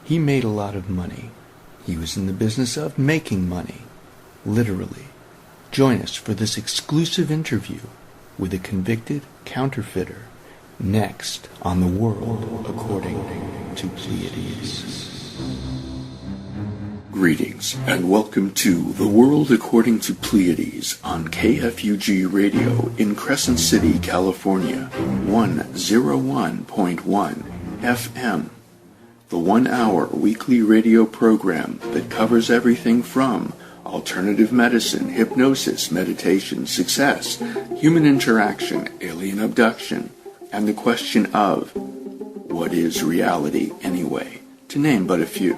He made a lot of money. He was in the business of making money, literally. Join us for this exclusive interview with a convicted counterfeiter, next on The World According to Pleiades. Greetings and welcome to The World According to Pleiades on KFUG Radio in Crescent City, California, 101.1 FM. The 1-hour weekly radio program that covers everything from alternative medicine, hypnosis, meditation, success, human interaction, alien abduction, and the question of, what is reality anyway, to name but a few.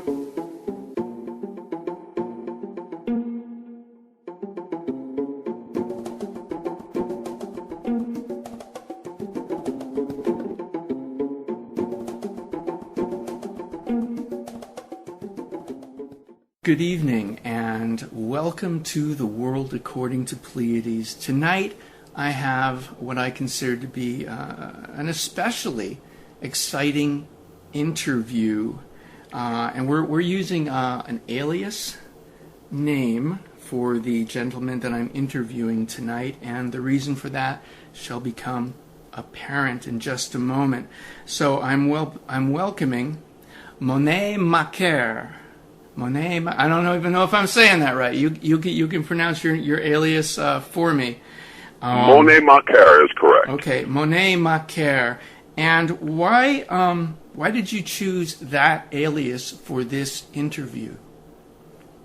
Good evening and welcome to The World According to Pleiades. Tonight I have what I consider to be an especially exciting interview, and we're using an alias name for the gentleman that I'm interviewing tonight, and the reason for that shall become apparent in just a moment. So I'm welcoming Monet Macaire. Monet, I don't even know if I'm saying that right. You can pronounce your alias for me. Monet Macaire is correct. Okay, Monet Macaire. And why did you choose that alias for this interview?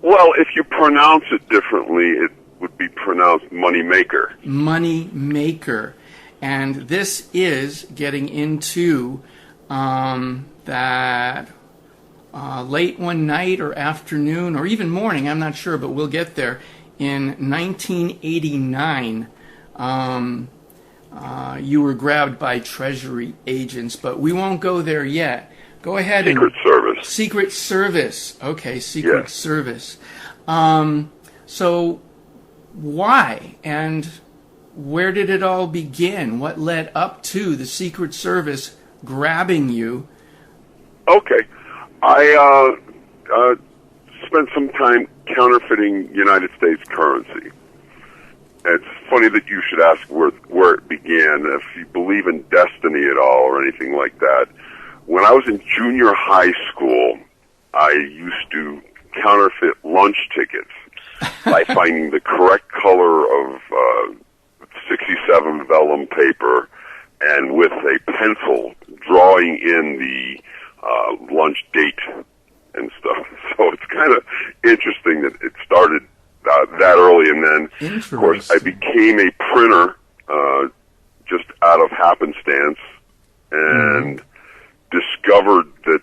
Well, if you pronounce it differently, it would be pronounced Money Maker. Money Maker. And this is getting into that late one night or afternoon or even morning, I'm not sure, but we'll get there. In 1989, you were grabbed by Treasury agents, but we won't go there yet. Go ahead. Secret Service. Secret Service. Okay, Secret Yes. Service. So why and where did it all begin? What led up to the Secret Service grabbing you? Okay. I spent some time counterfeiting United States currency. It's funny that you should ask where it began. If you believe in destiny at all or anything like that, when I was in junior high school, I used to counterfeit lunch tickets by finding the correct color of 67 vellum paper and with a pencil drawing in the lunch date and stuff. So it's kind of interesting that it started that early, and then, of course, I became a printer just out of happenstance and discovered that,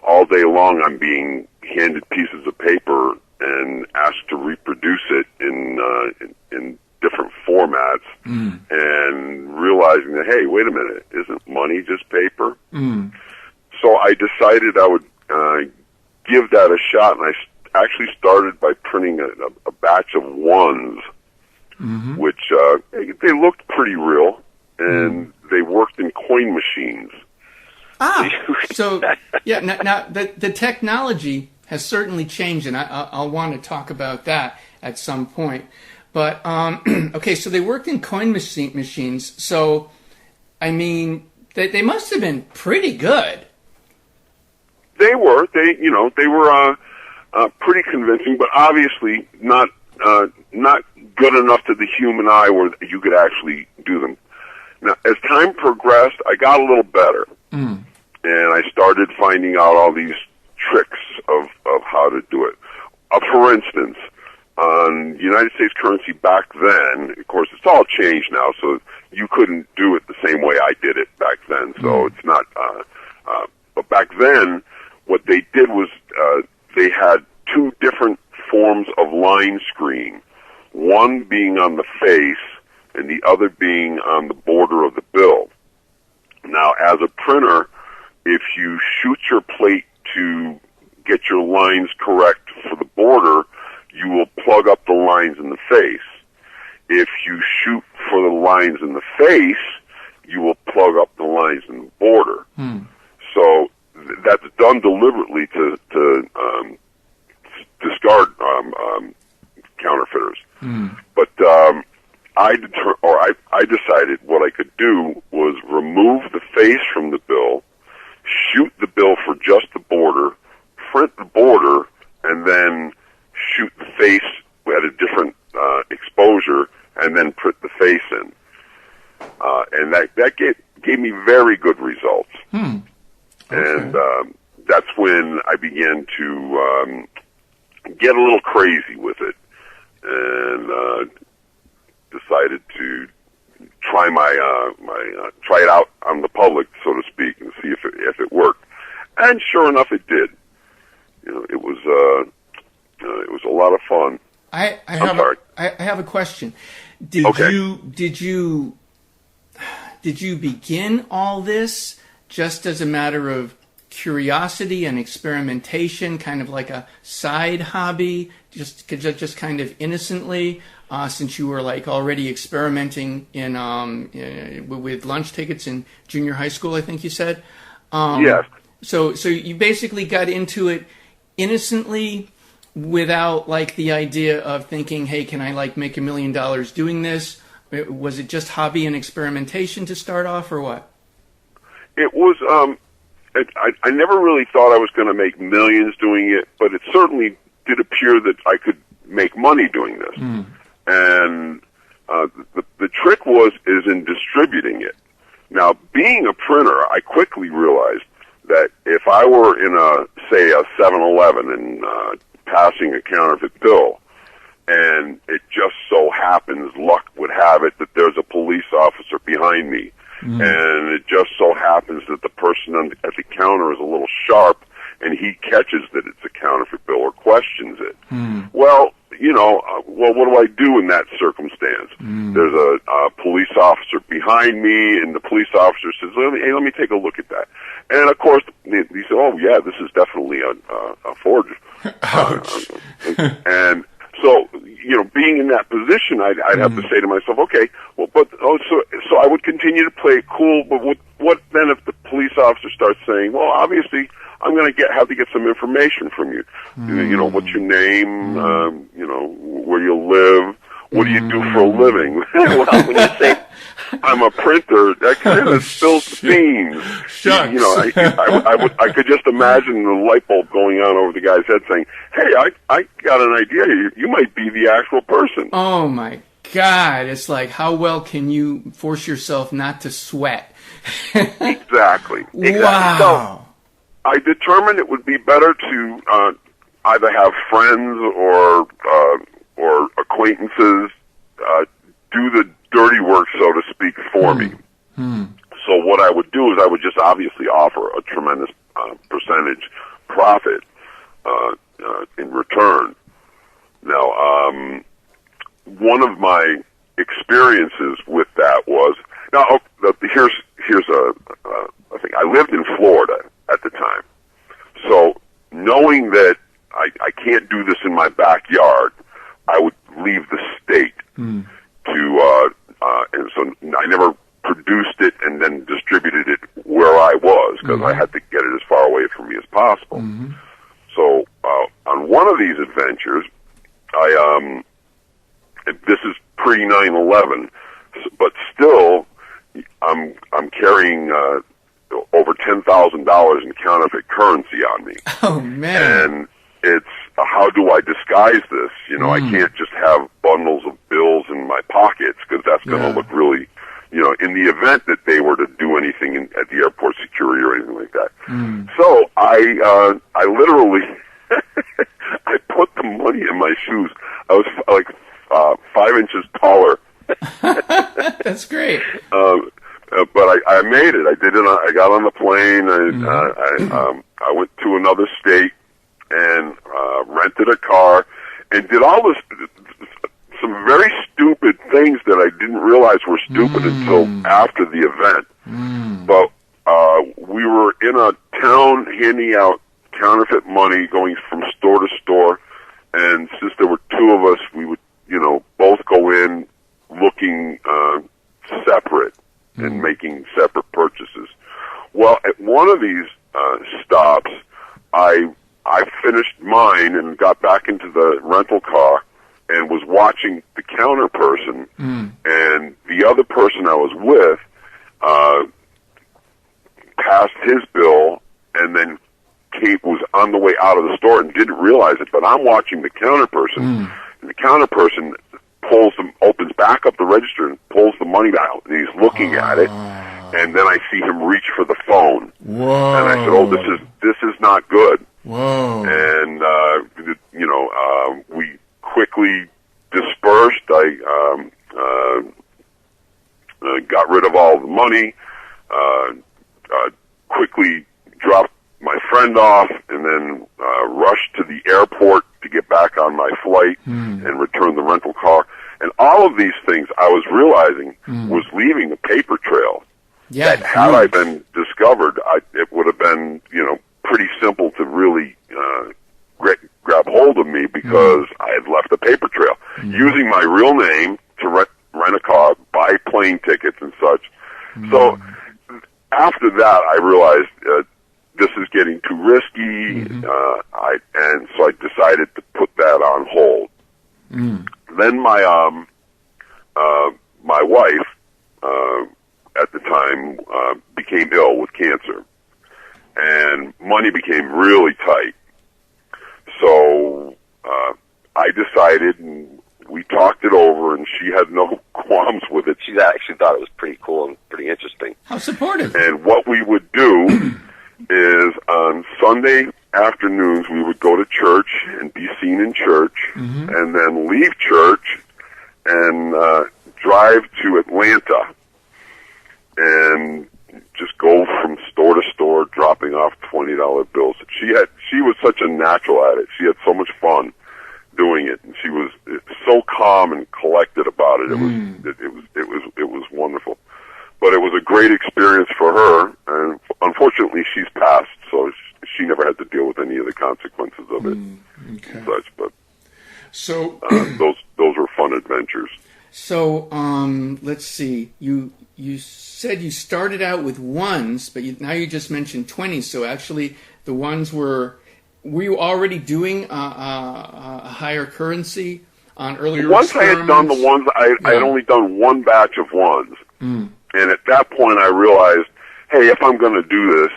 all day long I'm being handed pieces of paper and asked to reproduce it in different formats, and realizing that, hey, wait a minute, isn't money just paper? So I decided I would give that a shot, and I actually started by printing a batch of ones, which they looked pretty real, and they worked in coin machines. So yeah. Now the technology has certainly changed, and I'll want to talk about that at some point. But okay, so they worked in coin machines. So I mean, they must have been pretty good. They were. They were pretty convincing, but obviously not good enough to the human eye where you could actually do them. Now, as time progressed, I got a little better, and I started finding out all these tricks of how to do it. For instance, on United States currency back then, of course, it's all changed now, so you couldn't do it the same way I did it back then. So it's not. But back then, what they did was they had two different forms of line screen, one being on the face and the other being on the border of the bill. Now, as a printer, if you shoot your plate to get your lines correct for the border, you will plug up the lines in the face. If you shoot for the lines in the face, you will plug up the lines in the border. So done deliberately to discard counterfeiters. But I decided what I could do was remove the face from the bill, shoot the bill for just the border, print the border, and then shoot the face at a different exposure, and then print the face in. And that gave me very good results. Okay. And that's when I began to get a little crazy with it, and decided to try try it out on the public, so to speak, and see if it worked. And sure enough, it did. It was a lot of fun. I have a question. Did you begin all this just as a matter of curiosity and experimentation, kind of like a side hobby, just kind of innocently, since you were like already experimenting in with lunch tickets in junior high school, I think you said? Yes. So you basically got into it innocently, without like the idea of thinking, hey, can I like make $1 million doing this? Was it just hobby and experimentation to start off, or what? It was, I never really thought I was going to make millions doing it, but it certainly did appear that I could make money doing this. And the trick is in distributing it. Now, being a printer, I quickly realized that if I were in a 7-Eleven and passing a counterfeit bill, and it just so happens, luck would have it, that there's a police officer behind me, and it just so happens that the person at the counter is a little sharp, and he catches that it's a counterfeit bill or questions it. Well, what do I do in that circumstance? There's a police officer behind me, and the police officer says, let me take a look at that. And of course, he said, oh yeah, this is definitely a forgery. And so, being in that position, I'd have to say to myself, okay, well, so I would continue to play it cool, but what then if the police officer starts saying, well, obviously, I'm going to have to get some information from you. What's your name? Where you live? What do you do for a living? Well, when you say I'm a printer, that kind of spills the beans. Shucks. I could just imagine the light bulb going on over the guy's head saying, hey, I got an idea. You might be the actual person. Oh, my God. It's like, how well can you force yourself not to sweat? Exactly. Wow. So I determined it would be better to either have friends or acquaintances do the dirty work, so to speak, for me. So what I would do is I would just obviously offer a tremendous percentage profit in return. Now, one of my experiences with that was, here's a thing. I lived in Florida at the time, so knowing that I can't do this in my backyard, I would leave the state and so I never produced it and then distributed it where I was, because I had to get it as far away from me as possible. So on one of these adventures, this is pre 9/11, but still, I'm carrying over $10,000 in counterfeit currency on me. Oh man! And it's how do I disguise this? I can't just have bundles of bills in my pockets, because that's going to look really, in the event that they were to do anything at the airport security or anything like that. So I literally, I put the money in my shoes. I was like 5 inches taller. That's great. But I made it. I did it. I got on the plane. I went to another state and rented a car and did all this, some very stupid things that I didn't realize were stupid until after the event. But we were in a town handing out counterfeit money, going from store to store, and since there were two of us, we would, both go in looking separate and making separate purchases. Well, at one of these stops, I finished mine and got back into the rental car and was watching the counter person, and the other person I was with passed his bill and then Kate was on the way out of the store and didn't realize it, but I'm watching the counter person, and the counter person opens back up the register and pulls the money out, and he's looking at it, and then I see him reach for the phone. Whoa. And I said, "Oh, this is not good." Whoa. And we quickly dispersed. I got rid of all the money, quickly dropped my friend off, and then rushed to the airport to get back on my flight and return the rental car. And all of these things I was realizing was leaving a paper trail. Yeah, that had I been discovered, it would have been, pretty simple to really grab hold of me because I had left a paper trail. Using my real name to rent a car, buy plane tickets and such. So after that, I realized this is getting too risky, and so I decided to put that on hold. Then my wife at the time became ill with cancer, and money became really tight. So I decided, and we talked it over, and she had no qualms with it. She actually thought it was pretty cool and pretty interesting. How supportive. And what we would do is on Sunday afternoons we would go to church and be seen in church, and then leave church and drive to Atlanta and just go from store to store dropping off $20 bills. She was such a natural at it. She had so much fun doing it, and she was so calm and collected about it. It was wonderful. But it was a great experience for her, and unfortunately she's passed, so she never had to deal with any of the consequences of it and such. But so those were fun adventures. So let's see. You said you started out with ones, but now you just mentioned 20s. So actually, the ones were you already doing a higher currency on earlier Once I had done the ones, I had only done one batch of ones. And at that point, I realized, hey, if I'm going to do this,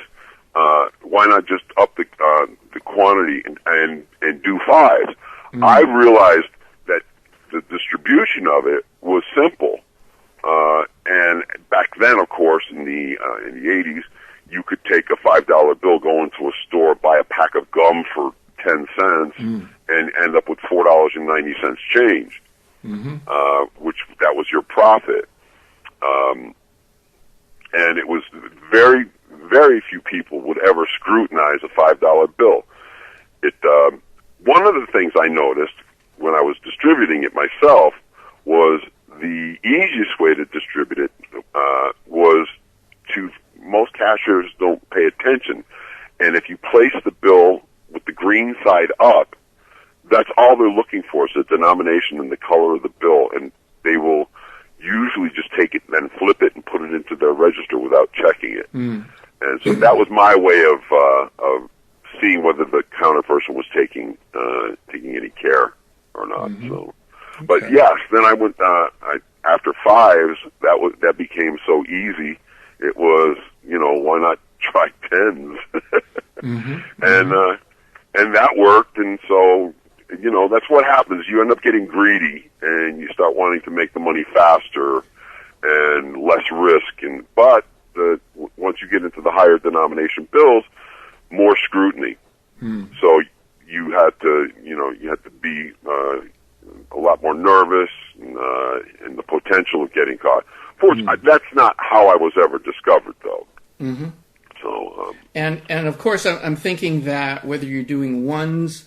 why not just up the quantity and do fives? I realized that the distribution of it was simple. And back then, of course, in the 80s, you could take a $5 bill, go into a store, buy a pack of gum for 10 cents, and end up with $4.90 change, which that was your profit. And it was very, very few people would ever scrutinize a $5 bill. One of the things I noticed when I was distributing it myself was the easiest way to distribute it was to, most cashiers don't pay attention, and if you place the bill with the green side up, that's all they're looking for is the denomination and the color of the bill, and they will usually just take it and then flip it and put it into their register without checking it. And so that was my way of seeing whether the counter person was taking any care or not. So, but yes, then I went after fives. That became so easy. It was, why not try tens? And that worked. And so, that's what happens. You end up getting greedy, and you start wanting to make the money faster and less risk. But once you get into the higher denomination bills, more scrutiny. So you had to be a lot more nervous and the potential of getting caught. That's not how I was ever discovered, though. So and of course, I'm thinking that whether you're doing ones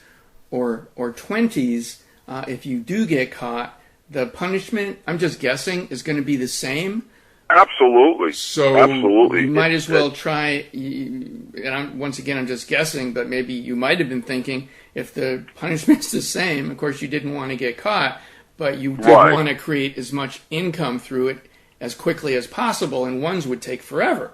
or 20s, if you do get caught, the punishment, I'm just guessing, is going to be the same. Absolutely. So absolutely, you might as well try. And once again, I'm just guessing, but maybe you might have been thinking if the punishment's the same. Of course, you didn't want to get caught, but you did want to create as much income through it as quickly as possible, and ones would take forever.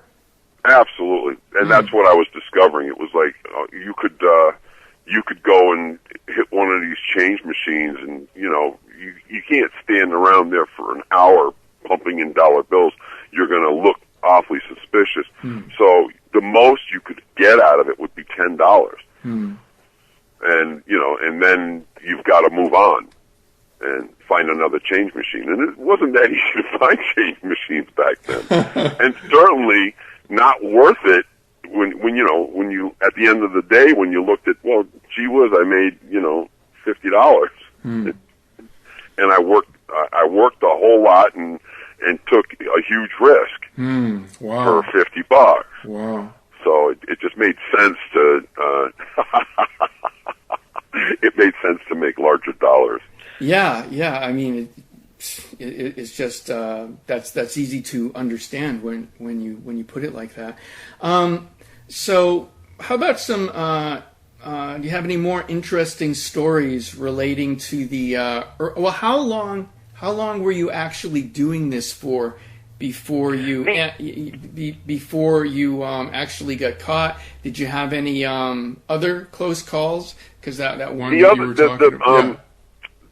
Absolutely, and that's what I was discovering. It was like you could go and hit one of these change machines, and you can't stand around there for an hour pumping in dollar bills. You're going to look awfully suspicious. So the most you could get out of it would be $10, and and then you've got to move on and find another change machine. And it wasn't that easy to find change machines back then, and certainly not worth it when you at the end of the day when you looked at, well, gee whiz, I made $50, and I worked a whole lot and took a huge risk Wow. for $50. Wow. So it just made sense to it made sense to make larger dollars. Yeah. I mean, it's just that's easy to understand when you put it like that. So how about some? Do you have any more interesting stories relating to the? How long were you actually doing this for before you actually got caught? Did you have any other close calls? Because that one you were talking about.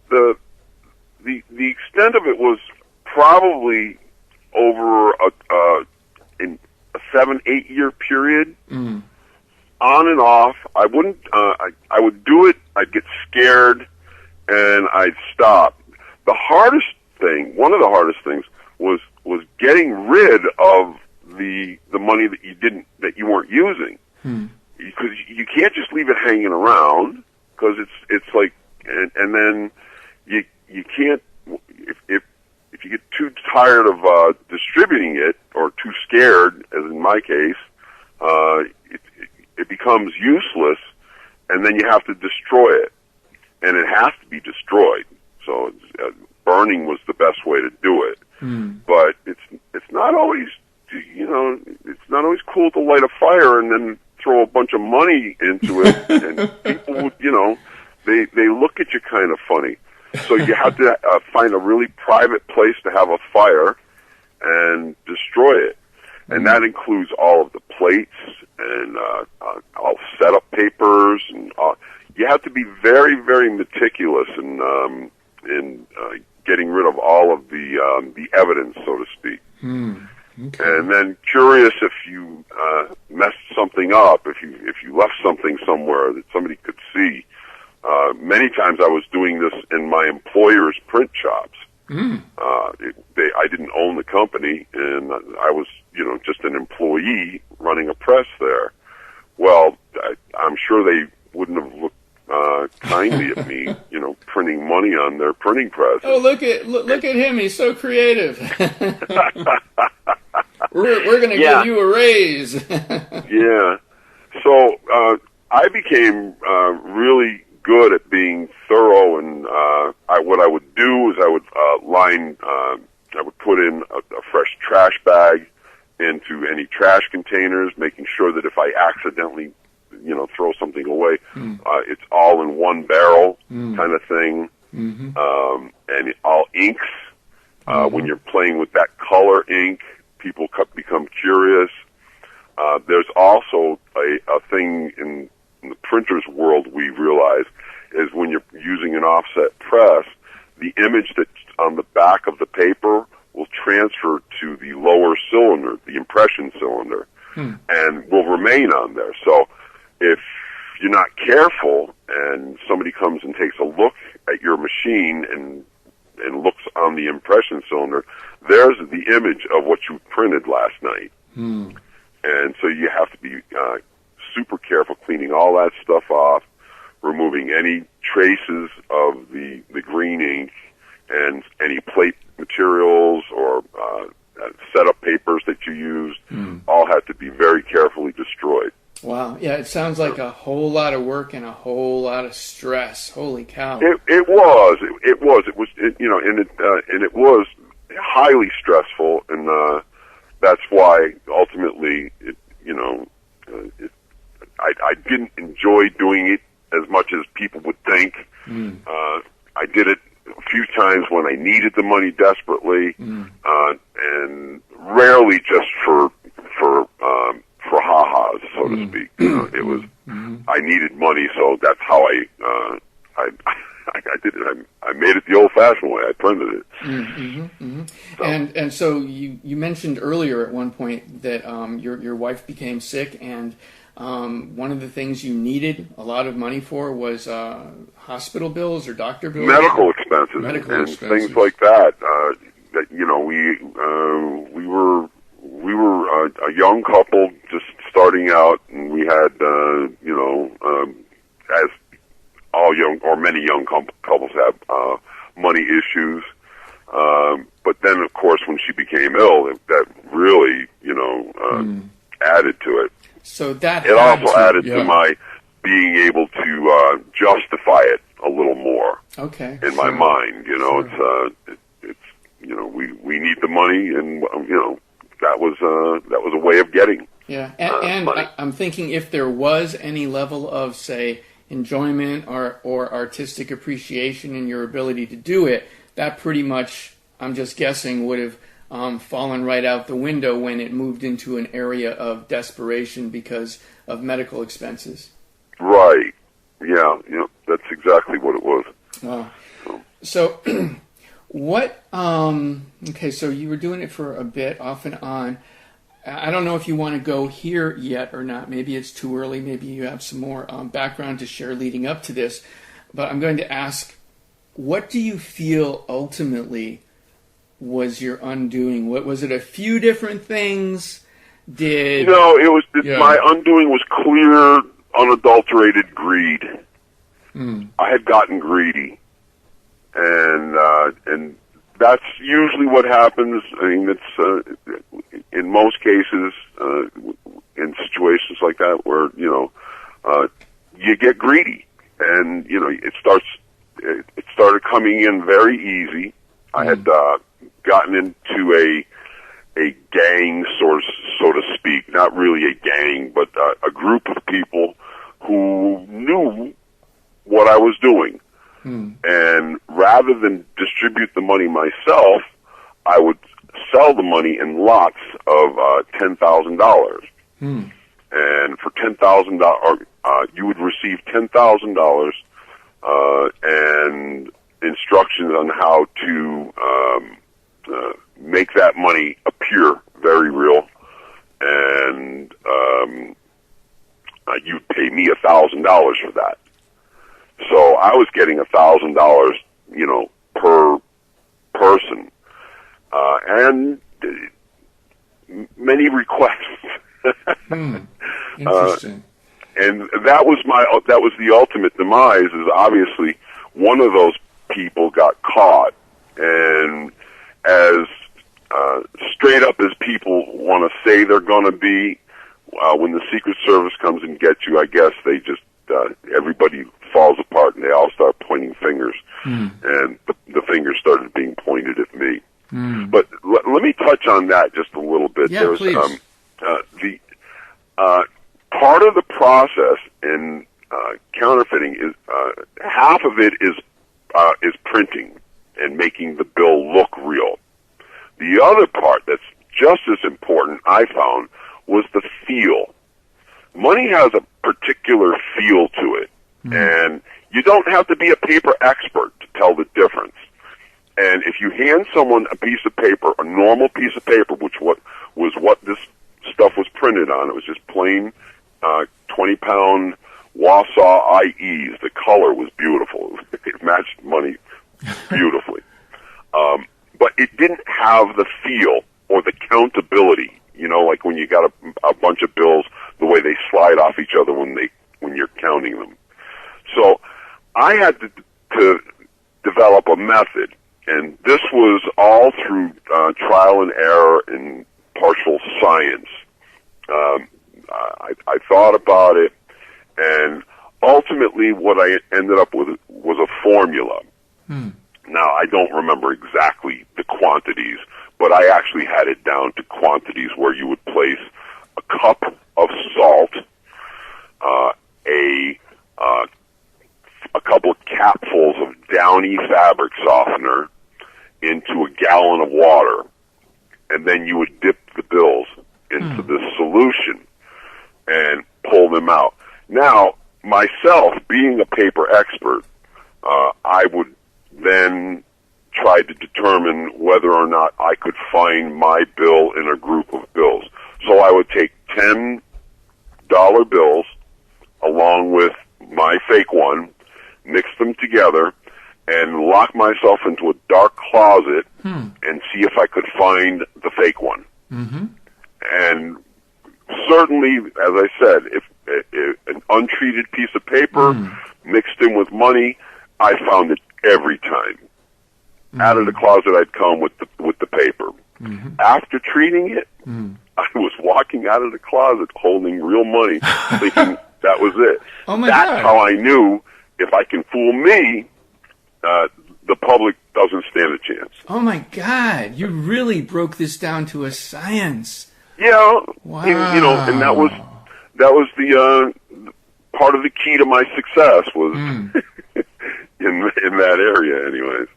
The extent of it was probably over a 7-8 year period, on and off. I wouldn't. I would do it. I'd get scared, and I'd stop. The hardest thing, one of the hardest things, was getting rid of the money that you weren't using, because you can't just leave it hanging around, because it's like, and then you can't, if you get too tired of distributing it, or too scared, as in my case, it becomes useless, and then you have to destroy it, and it has to be destroyed. So burning was the best way to do it. But it's not always, it's not always cool to light a fire and then throw a bunch of money into it, and people, they look at you kind of funny. So you have to find a really private place to have a fire and destroy it. And that includes all of the plates and all setup papers, and you have to be very, very meticulous in getting rid of all of the evidence, so to speak. Okay. And then, curious if you messed something up, if you left something somewhere that somebody could see. Many times I was doing this in my employer's print shops. I didn't own the company, and I was, just an employee running a press there. Well, I'm sure they wouldn't have looked kindly at me, printing money on their printing press. Oh, look at him! He's so creative. we're going to give you a raise. Yeah. So I became really good at being thorough, and what I would do is I would I would put in a fresh trash bag into any trash containers, making sure that if I accidentally, throw something away, it's all in one barrel kind of thing. And all inks. When you're playing with that color ink, people become curious. There's also a thing in the printer's world we realize is when you're using an offset press, the image that's on the back of the paper will transfer to the lower cylinder, the impression cylinder, and will remain on there. So if you're not careful and somebody comes and takes a look at your machine and looks on the impression cylinder, there's the image of what you printed last night. And so you have to be super careful cleaning all that stuff off, removing any traces of the green ink, and any plate materials or setup papers that you used, all had to be very carefully destroyed. Wow. Yeah, it sounds like a whole lot of work and a whole lot of stress. Holy cow. It was, and it was highly stressful, and that's why ultimately, I didn't enjoy doing it as much as people would think. I did it a few times when I needed the money desperately, and rarely just for money, so that's how I did it. I made it the old-fashioned way. I printed it. So. And so you mentioned earlier at one point that your wife became sick, and one of the things you needed a lot of money for was hospital bills or doctor bills, medical expenses, and things like that. That we were a young couple just starting out, and we had as all young or many young couples have money issues. But then, of course, when she became ill, that really added to it. So that it also added to my being able to justify it a little more. Okay. In my mind, it's we need the money, and that was a way of getting. Yeah, and money. I'm thinking if there was any level of, say, enjoyment or artistic appreciation in your ability to do it, that pretty much, I'm just guessing, would have fallen right out the window when it moved into an area of desperation because of medical expenses. Right. Yeah. That's exactly what it was. Wow. So, what? Okay. So you were doing it for a bit, off and on. I don't know if you want to go here yet or not. Maybe it's too early. Maybe you have some more background to share leading up to this. But I'm going to ask, what do you feel ultimately was your undoing? What was it? A few different things? It was my undoing was clear, unadulterated greed. I had gotten greedy, and that's usually what happens. I mean, it's in most cases in situations like that where you get greedy, and it started coming in very easy. I had gotten into a gang, so to speak, not really a gang, but a group of people who knew what I was doing. And rather than distribute the money myself, I would sell the money in lots of $10,000. And for $10,000, you would receive $10,000 and instructions on how to make that money appear very real. And you'd pay me $1,000 for that. So I was getting $1,000, per person, and many requests. Interesting. And that was the ultimate demise. Is obviously one of those people got caught, and as straight up as people want to say they're going to be, when the Secret Service comes and gets you, I guess they just everybody falls apart and they all start pointing fingers, and the fingers started being pointed at me. But let me touch on that just a little bit. Yeah, please. The part of the process in counterfeiting is half of it is printing and making the bill look real. The other part that's just as important, I found, was the feel. Money has a particular feel to it, and you don't have to be a paper expert to tell the difference. And if you hand someone a piece of paper, a normal piece of paper, which was what this stuff was printed on, it was just plain 20-pound Wausau IEs. The color was beautiful. It matched money beautifully. But it didn't have the feel or the countability, like when you got a bunch of bills, the way they slide off each other when you're counting them. So I had to develop a method, and this was all through trial and error and partial science. I thought about it, and ultimately what I ended up with was a formula. Now, I don't remember exactly the quantities, but I actually had it down to quantities where you would place a cup of salt, a couple of capfuls of Downy fabric softener into a gallon of water, and then you would dip the bills into this solution and pull them out. Now, myself, being a paper expert, I would then try to determine whether or not I could find my bill in a group of bills. So I would take $10 bills along with my fake one, mix them together, and lock myself into a dark closet and see if I could find the fake one. Mm-hmm. And certainly, as I said, if an untreated piece of paper mixed in with money, I found it every time. Out of the closet, I'd come with the paper. After treating it, I was walking out of the closet holding real money, thinking that was it. Oh my That's God. how I knew if I can fool me, the public doesn't stand a chance. Oh my God! You really broke this down to a science. Yeah, Wow. And that was the part of the key to my success was in that area, anyways.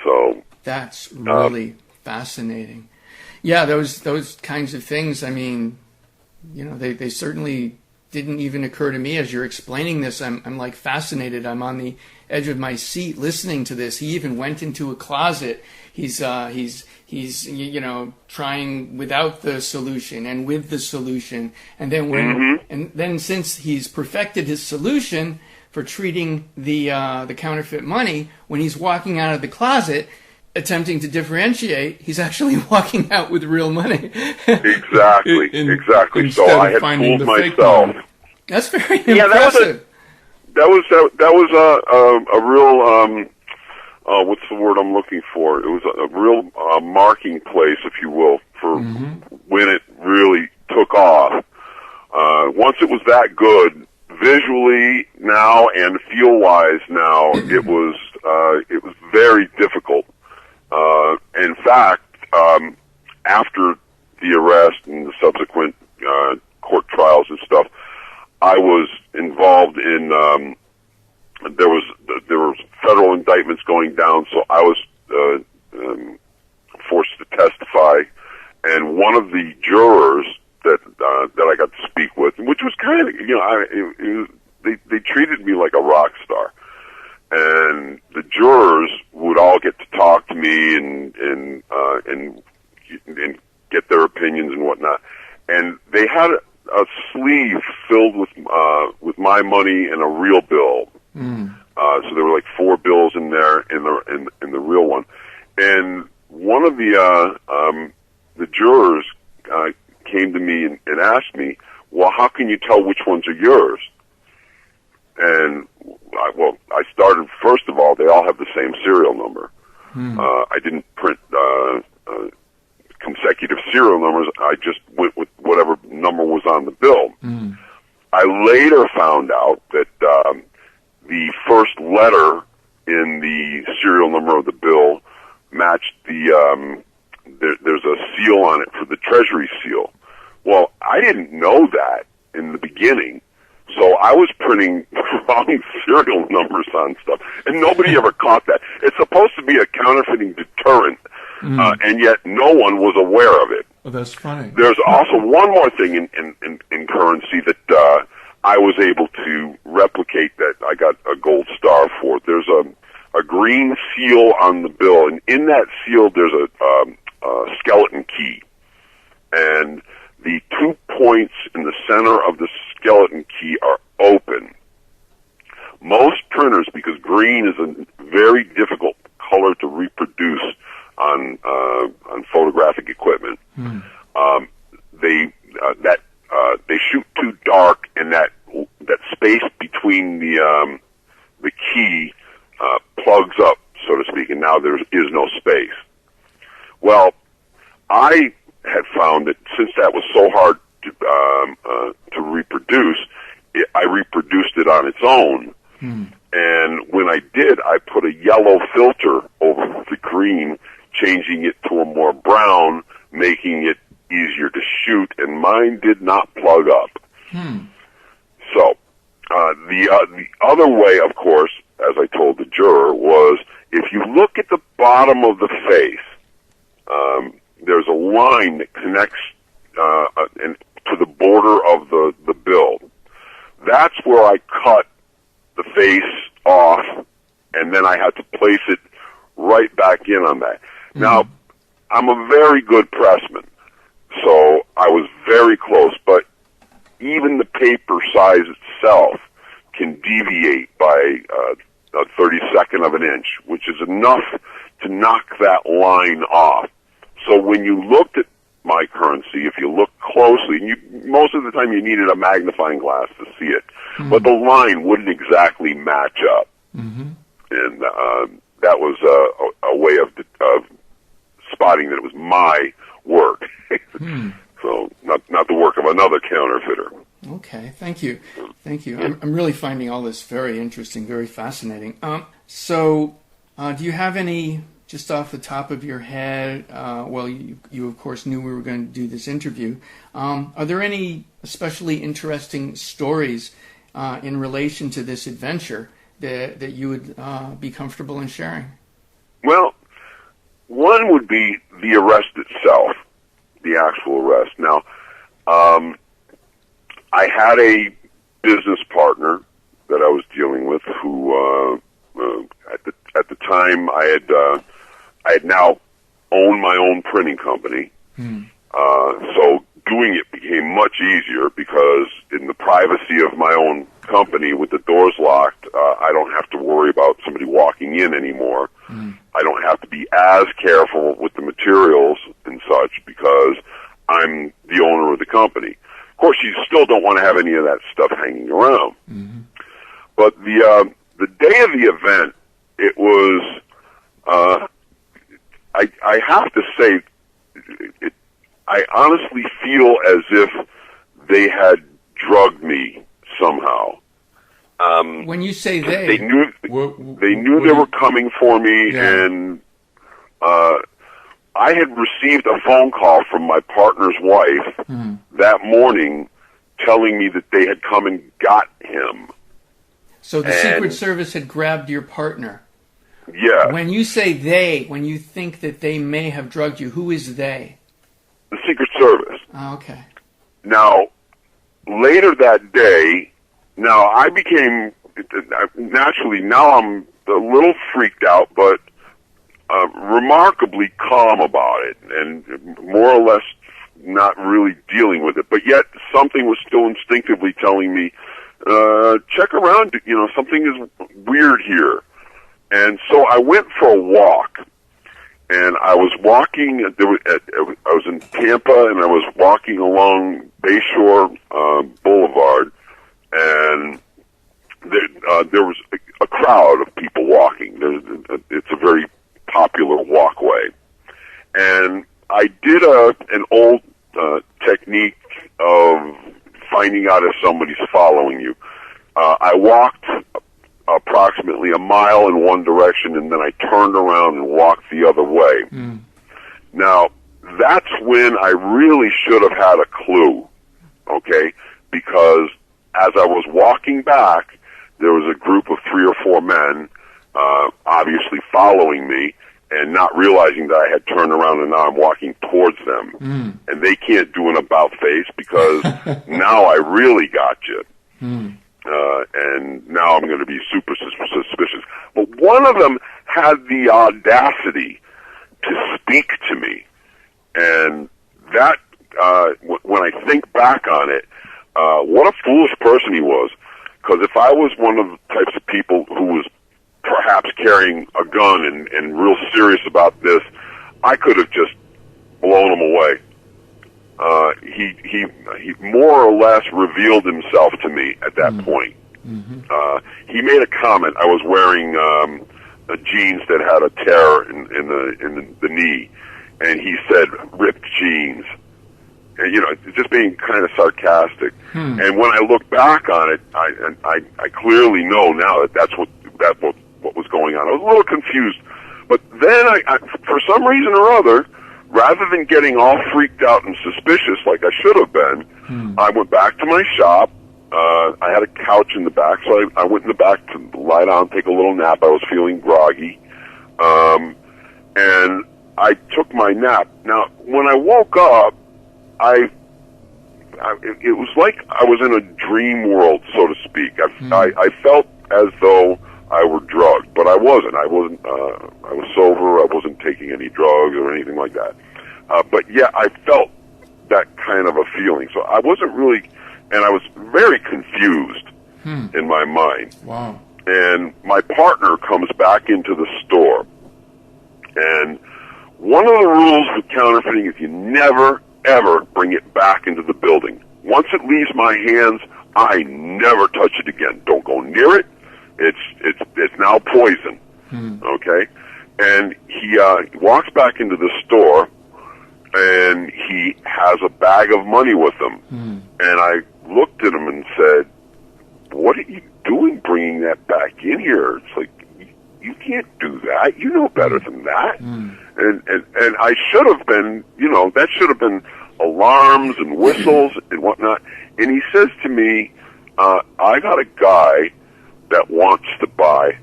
So that's really fascinating. Yeah, those kinds of things. I mean, they certainly didn't even occur to me as you're explaining this. I'm like fascinated. I'm on the edge of my seat listening to this. He even went into a closet. He's trying without the solution and with the solution, and then since he's perfected his solution for treating the counterfeit money, when he's walking out of the closet attempting to differentiate, he's actually walking out with real money. Exactly. So I had fooled myself. That's very impressive. That was a real what's the word I'm looking for? It was a real marking place, if you will, for when it really took off. Once it was that good, visually now and feel-wise now, it was very difficult. In fact, after the arrest and the subsequent court trials and stuff, I was involved in there was federal indictments going down, so I was forced to testify. And one of the jurors that I got to speak with, which was kind of they treated me like a rock star. And the jurors would all get to talk to me and get their opinions and whatnot. And they had a sleeve filled with my money and a real bill. So there were like 4 bills in there in the real one. And one of the jurors came to me and asked me, "Well, how can you tell which ones are yours?" And I started, first of all, they all have the same serial number. I didn't print consecutive serial numbers. I just went with whatever number was on the bill. I later found out that the first letter in the serial number of the bill matched there's a seal on it for the Treasury seal. Well, I didn't know that in the beginning. So I was printing the wrong serial numbers on stuff, and nobody ever caught that. It's supposed to be a counterfeiting deterrent, and yet no one was aware of it. Oh, that's funny. There's also one more thing in currency that I was able to replicate that I got a gold star for. There's a green seal on the bill, and in that seal there's a skeleton key. And the 2 points in the center of the skeleton key are open. Most printers, because green is a very difficult color to reproduce on photographic equipment, they shoot too dark, and that space between the key plugs up, so to speak, and now there is no space. Well, I had found that since that was so hard to reproduce, I reproduced it on its own. And when I did, I put a yellow filter over the green, changing it to a more brown, making it easier to shoot, and mine did not plug up. So the other way, of course, as I told the juror, was if you look at the bottom of the face, there's a line that connects to the border of the bill. That's where I cut the face off, and then I had to place it right back in on that. Now, I'm a very good pressman, so I was very close, but even the paper size itself can deviate by a 32nd of an inch, which is enough to knock that line off. So when you looked at my currency, if you look closely, and most of the time you needed a magnifying glass to see it, but the line wouldn't exactly match up. And that was a way of spotting that it was my work. So not the work of another counterfeiter. Okay, thank you. I'm really finding all this very interesting, very fascinating. So do you have any, just off the top of your head, well, you of course knew we were going to do this interview, are there any especially interesting stories in relation to this adventure that you would be comfortable in sharing? Well, one would be the arrest itself, the actual arrest. Now, I had a business partner that I was dealing with who, at the time, I had now owned my own printing company. So doing it became much easier because in the privacy of my own company, with the doors locked, I don't have to worry about somebody walking in anymore. I don't have to be as careful with the materials and such because I'm the owner of the company. Of course, you still don't want to have any of that stuff hanging around. But the day of the event, it was, I have to say, I honestly feel as if they had drugged me somehow. When you say they knew they were coming for me, and I had received a phone call from my partner's wife that morning telling me that they had come and got him. So the Secret Service had grabbed your partner. Yeah. When you say they, when you think that they may have drugged you, who is they? The Secret Service. Oh, okay. Now, later that day, now I became, naturally, now I'm a little freaked out, but remarkably calm about it, and more or less not really dealing with it. But yet, something was still instinctively telling me, check around, something is weird here. And so I went for a walk, and I was walking, I was in Tampa, and I was walking along Bayshore Boulevard, and there was a crowd of people walking. It's a very popular walkway. And I did an old technique of finding out if somebody's following you. I walked approximately a mile in one direction, and then I turned around and walked the other way. Now, that's when I really should have had a clue, okay? Because as I was walking back, there was a group of 3 or 4 men, obviously following me, and not realizing that I had turned around and now I'm walking towards them. And they can't do an about face because now I really got you. And now I'm going to be super suspicious. But one of them had the audacity to speak to me. And that, when I think back on it, what a foolish person he was. Because if I was one of the types of people who was perhaps carrying a gun and real serious about this, I could have just blown him away. He more or less revealed himself to me at that point. He made a comment. I was wearing jeans that had a tear in the knee, and he said, "Ripped jeans." And, just being kind of sarcastic. And when I look back on it, I clearly know now that that's what was going on. I was a little confused, but then I for some reason or other, rather than getting all freaked out and suspicious like I should have been, I went back to my shop. I had a couch in the back, so I went in the back to lie down, take a little nap. I was feeling groggy, and I took my nap. Now, when I woke up, I it was like I was in a dream world, so to speak. I felt as though I were drugged, but I wasn't. I was sober. I wasn't taking any drugs or anything like that. But yeah, I felt that kind of a feeling. So I wasn't really, and I was very confused in my mind. Wow. And my partner comes back into the store. And one of the rules with counterfeiting is you never, ever bring it back into the building. Once it leaves my hands, I never touch it again. Don't go near it. It's now poison. Okay? And he walks back into the store, and he has a bag of money with him. And I looked at him and said, "What are you doing bringing that back in here?" It's like, you can't do that. You know better than that. And I should have been, that should have been alarms and whistles and whatnot. And he says to me, "I got a guy that wants to buy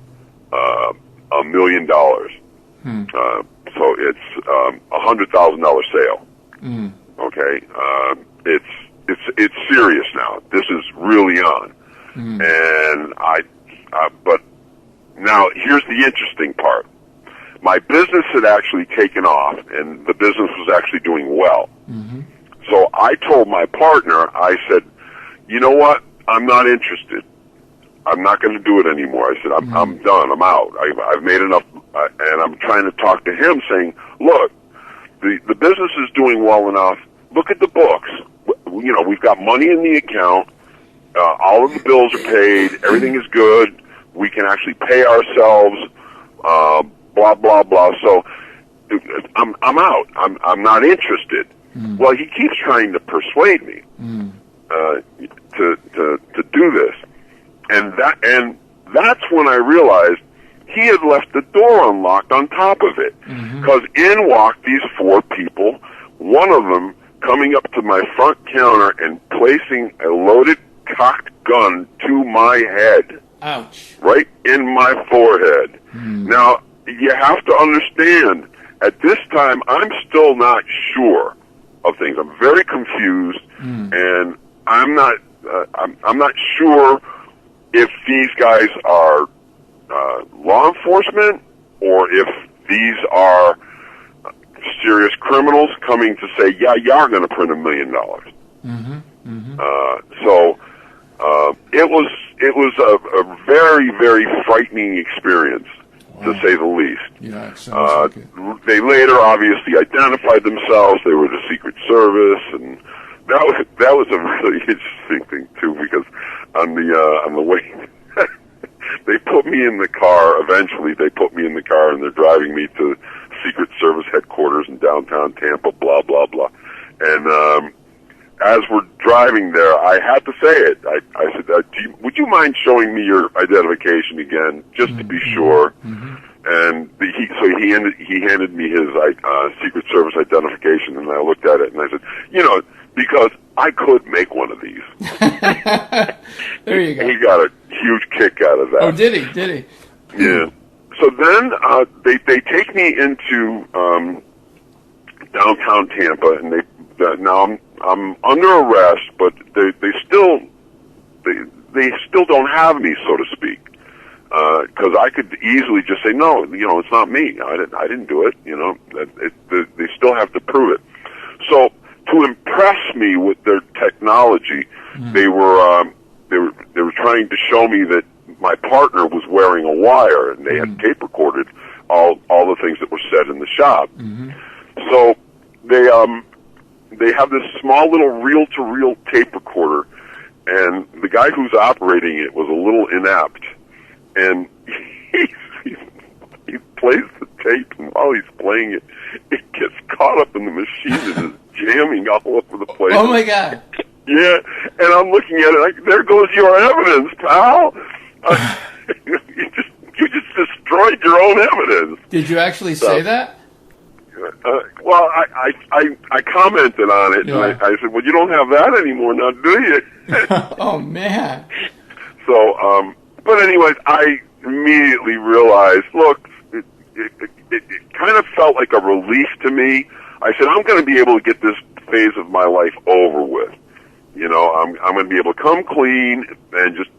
$1 million. So it's $100,000 sale. Okay, it's serious now. This is really on." And but now here's the interesting part. My business had actually taken off, and the business was actually doing well. So I told my partner, I said, "You know what? I'm not interested. I'm not going to do it anymore." I said, I'm done. I'm out. I've made enough. And I'm trying to talk to him saying, "Look, the business is doing well enough. Look at the books. We've got money in the account. All of the bills are paid. Everything is good. We can actually pay ourselves, blah, blah, blah. So I'm out. I'm not interested." Well, he keeps trying to persuade me to do this. And that's when I realized he had left the door unlocked on top of it. Because in walked these 4 people, one of them coming up to my front counter and placing a loaded cocked gun to my head. Ouch. Right in my forehead. Now, you have to understand, at this time, I'm still not sure of things. I'm very confused, and I'm not sure if these guys are law enforcement or if these are serious criminals coming to say, "Yeah, you are going to print $1 million." So it was a very, very frightening experience, to say the least. Yeah, it sounds like it. They later obviously identified themselves. They were the Secret Service, and that was a really interesting thing too, because on the way they put me in the car. Eventually, they put me in the car, and they're driving me to Secret Service headquarters in downtown Tampa. Blah blah blah. And as we're driving there, I had to say it. I said, "Would you mind showing me your identification again, just to be sure?" And he handed me his Secret Service identification, and I looked at it and I said, because I could make one of these. There you go. He got a huge kick out of that. Oh, did he? Did he? Yeah. So then they take me into downtown Tampa, and now I'm under arrest, but they still don't have me, so to speak, because I could easily just say, "No, it's not me. I didn't do it." They still have to prove it. So to impress me with their technology, they were trying to show me that my partner was wearing a wire, and they had tape recorded all the things that were said in the shop. So they have this small little reel-to-reel tape recorder, and the guy who's operating it was a little inept, and he plays the tape, and while he's playing it, it gets caught up in the machine and is jamming all over the place. Oh my God! Yeah, and I'm looking at it like, "There goes your evidence, pal. You just destroyed your own evidence." Did you actually say that? Well, I commented on it, Yeah. and I said, "Well, you don't have that anymore now, do you?" Oh man! So, but anyways, I immediately realized, look, it kind of felt like a relief to me. I said, I'm going to be able to get this phase of my life over with. I'm going to be able to come clean and just,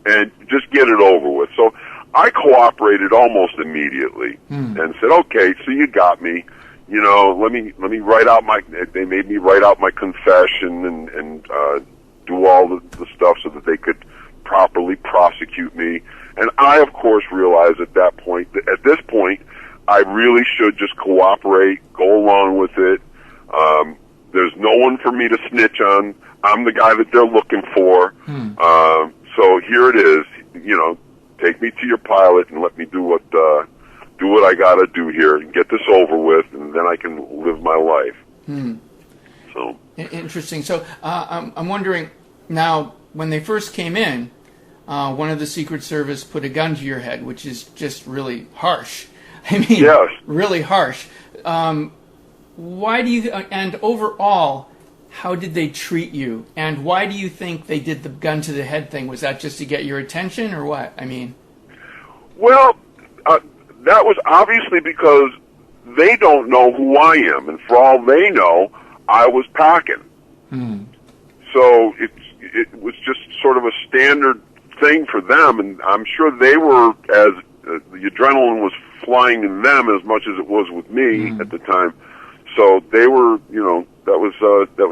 and just get it over with. So I cooperated almost immediately and said, okay, so you got me. Let me write out they made me write out my confession and do all the stuff so that they could properly prosecute me. And I, of course, realized at this point, I really should just cooperate, go along with it. There's no one for me to snitch on. I'm the guy that they're looking for. So here it is. Take me to your pilot and let me do what I got to do here and get this over with, and then I can live my life. So interesting. So I'm wondering now, when they first came in, one of the Secret Service put a gun to your head, which is just really harsh. I mean, yes. Really harsh. Why do you? And overall, how did they treat you? And why do you think they did the gun to the head thing? Was that just to get your attention, or what? I mean, well, that was obviously because they don't know who I am, and for all they know, I was packing. So it was just sort of a standard thing for them, and I'm sure they were, as the adrenaline was flying in them as much as it was with me at the time. So they were, that was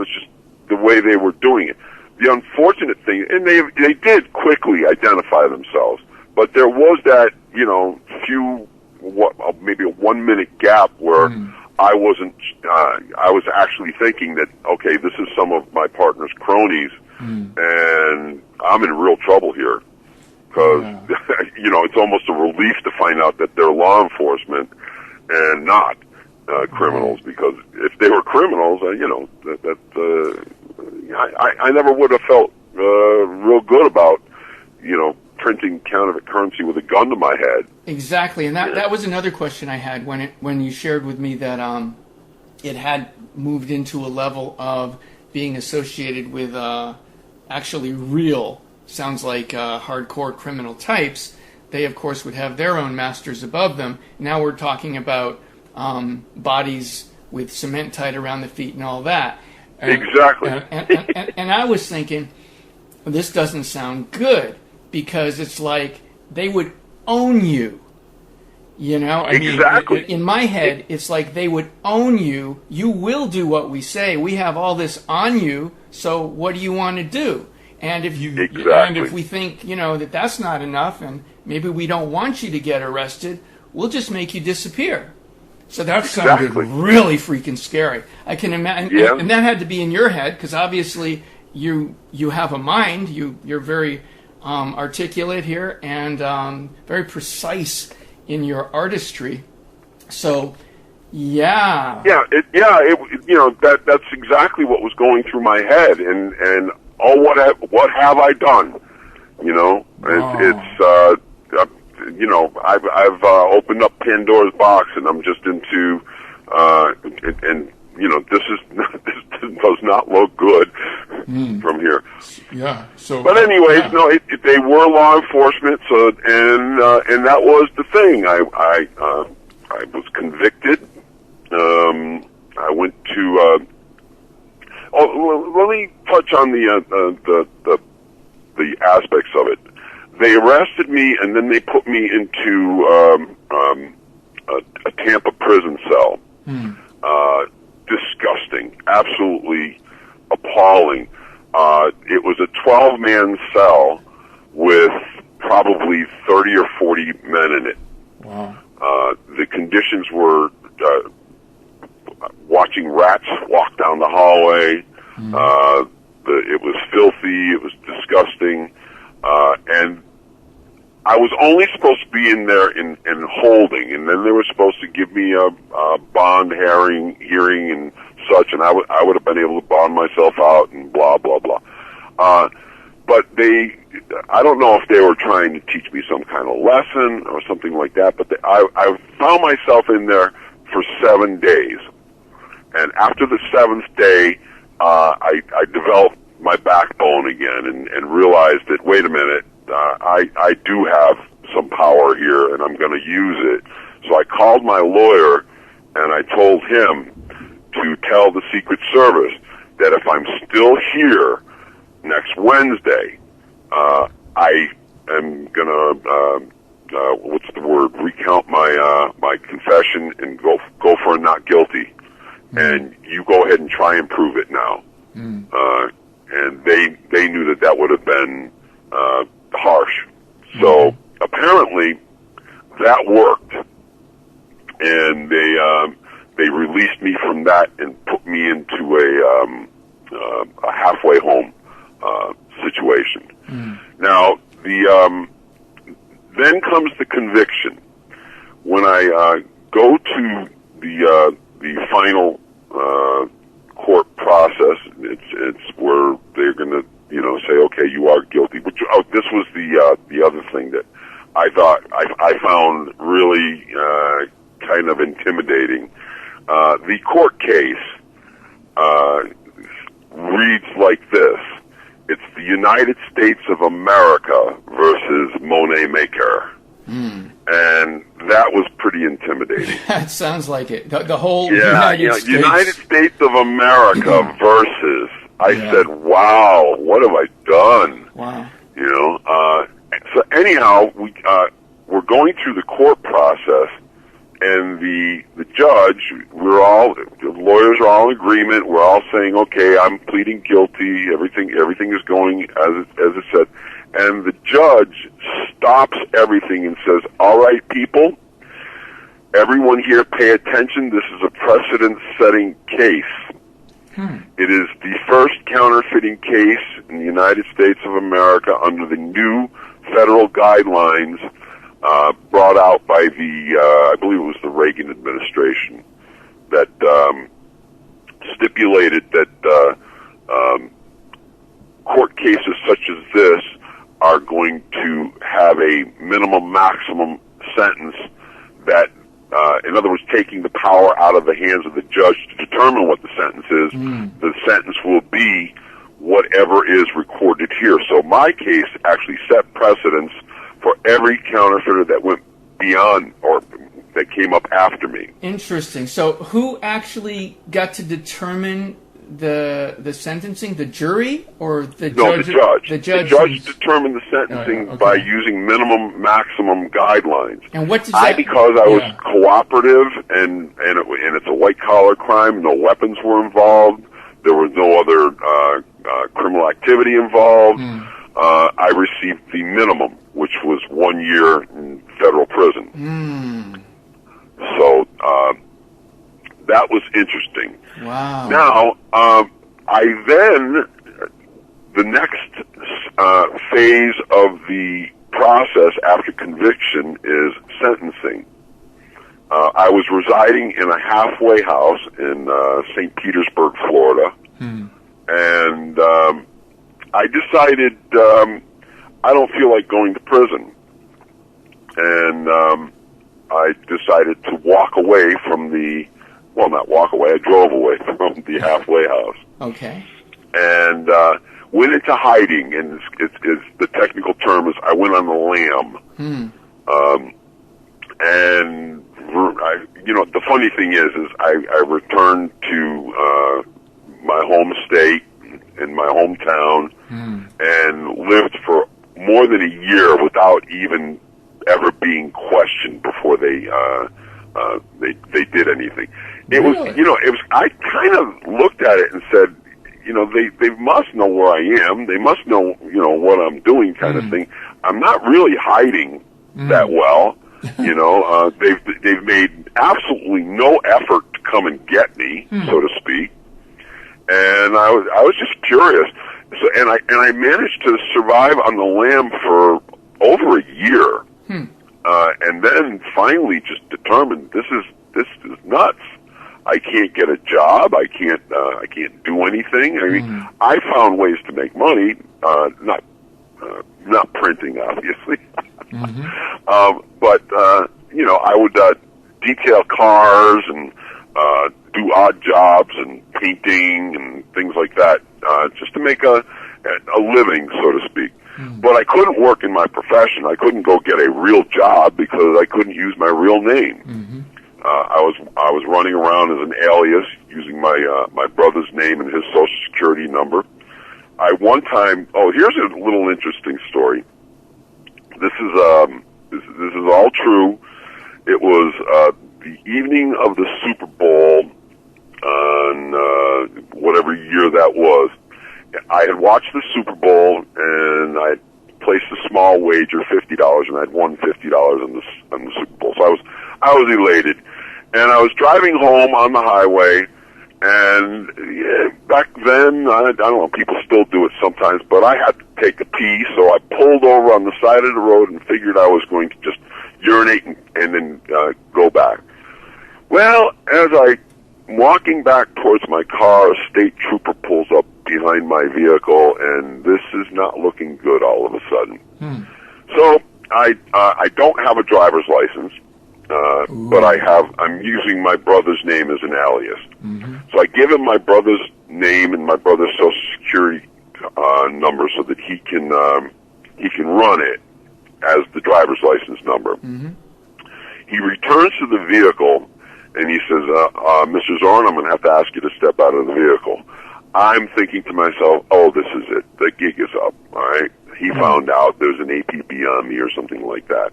just the way they were doing it. The unfortunate thing, and they did quickly identify themselves, but there was that, maybe a 1 minute gap where I wasn't, I was actually thinking that, okay, this is some of my partner's cronies, and I'm in real trouble here. Because, it's almost a relief to find out that they're law enforcement and not criminals. Because if they were criminals, I never would have felt real good about, printing counterfeit currency with a gun to my head. Exactly, and that was another question I had when you shared with me that it had moved into a level of being associated with actually real, sounds like hardcore criminal types. They, of course, would have their own masters above them. Now we're talking about bodies with cement tied around the feet and all that. Exactly. And I was thinking, this doesn't sound good, because it's like they would own you. Exactly. In my head, it's like they would own you. You will do what we say. We have all this on you, so what do you want to do? And if we think, that that's not enough, and maybe we don't want you to get arrested, we'll just make you disappear. So that sounded really freaking scary. I can imagine, and that had to be in your head, because obviously you have a mind. You're very articulate here and very precise in your artistry. So, that's exactly what was going through my head, and what have I done? I've opened up Pandora's box, and I'm just into this does not look good from here. Yeah. So, but anyways, they were law enforcement. So, and that was the thing. I was convicted. I went to. Let me touch on the aspects of it. They arrested me, and then they put me into a Tampa prison cell. Disgusting, absolutely appalling. It was a 12-man cell with probably 30 or 40 men in it. Wow. The conditions were watching rats walk down the hallway. It was filthy. It was disgusting. And I was only supposed to be in there in holding, and then they were supposed to give me a bond hearing and such, and I would have been able to bond myself out and blah blah blah. But I don't know if they were trying to teach me some kind of lesson or something like that. But I found myself in there for 7 days, and after the 7th day, I developed my backbone again and realized that, wait a minute, I do have some power here, and I'm going to use it. So I called my lawyer, and I told him to tell the Secret Service that if I'm still here, next Wednesday, I am gonna what's the word? Recount my confession and go for a not guilty. And you go ahead and try and prove it now. And they knew that would have been harsh. So apparently that worked, and they released me from that and put me into a halfway home situation. Now then comes the conviction. When I go to the final court process, it's where they're going to say, okay, you are guilty. Which this was the other thing that I thought I found really kind of intimidating. The court case reads like this: it's the United States of America versus Monet Maker. And that was pretty intimidating. That sounds like it. The whole United States of America versus. I said, wow, what have I done? Wow. So anyhow, we're going through the court process, and the judge, the lawyers are all in agreement. We're all saying, okay, I'm pleading guilty. Everything is going as it said. And the judge stops everything and says, all right, people, everyone here pay attention. This is a precedent-setting case. It is the first counterfeiting case in the United States of America under the new federal guidelines brought out by I believe it was the Reagan administration, that stipulated that court cases such as this are going to have a minimum maximum sentence that, in other words, taking the power out of the hands of the judge to determine what the sentence is. The sentence will be whatever is recorded here. So my case actually set precedence for every counterfeiter that went beyond or that came up after me. Interesting. So who actually got to determine the sentencing? The jury or the judge? The judge. The judge determined the sentencing by using minimum maximum guidelines. And what did that? Because I was cooperative and it's a white collar crime. No weapons were involved. There was no other criminal activity involved. I received the minimum, which was 1 year in federal prison. So that was interesting. Wow. Now, the next phase of the process after conviction is sentencing. I was residing in a halfway house in St. Petersburg, Florida, and I decided I don't feel like going to prison, and I decided to walk away from not walk away, I drove away from the halfway house. Okay. And went into hiding, and it's the technical term is I went on the lam. And the funny thing is I returned to my home state in my hometown and lived for more than a year without even ever being questioned before they did anything. It was I kind of looked at it and said, they must know where I am. They must know, what I'm doing, kind of thing. I'm not really hiding that well. They've made absolutely no effort to come and get me, so to speak. And I was just curious. So, and I managed to survive on the lam for over a year. And then finally just determined this is nuts. I can't get a job. I can't do anything. I mean, I found ways to make money, not printing, obviously. But I would detail cars and do odd jobs and painting and things like that, just to make a living, so to speak. But I couldn't work in my profession. I couldn't go get a real job because I couldn't use my real name. I was running around as an alias using my brother's name and his Social Security number. I I one time. Oh, here's a little interesting story. This is all true. It was the evening of the Super Bowl on whatever year that was. I had watched the Super Bowl, and I placed a small wager, $50, and I'd won $50 on the Super Bowl. So I was elated, and I was driving home on the highway. And back then, I don't know, people still do it sometimes, but I had to take a pee, so I pulled over on the side of the road and figured I was going to just urinate and then go back. Well, as I'm walking back towards my car, a state trooper pulls up behind my vehicle, and this is not looking good all of a sudden. So I don't have a driver's license. But I'm using my brother's name as an alias. So I give him my brother's name and my brother's social security number so that he can run it as the driver's license number. He returns to the vehicle and he says, Mr. Zorn, I'm going to have to ask you to step out of the vehicle. I'm thinking to myself, oh, this is it. The gig is up. All right. He found out there's an APB on me or something like that.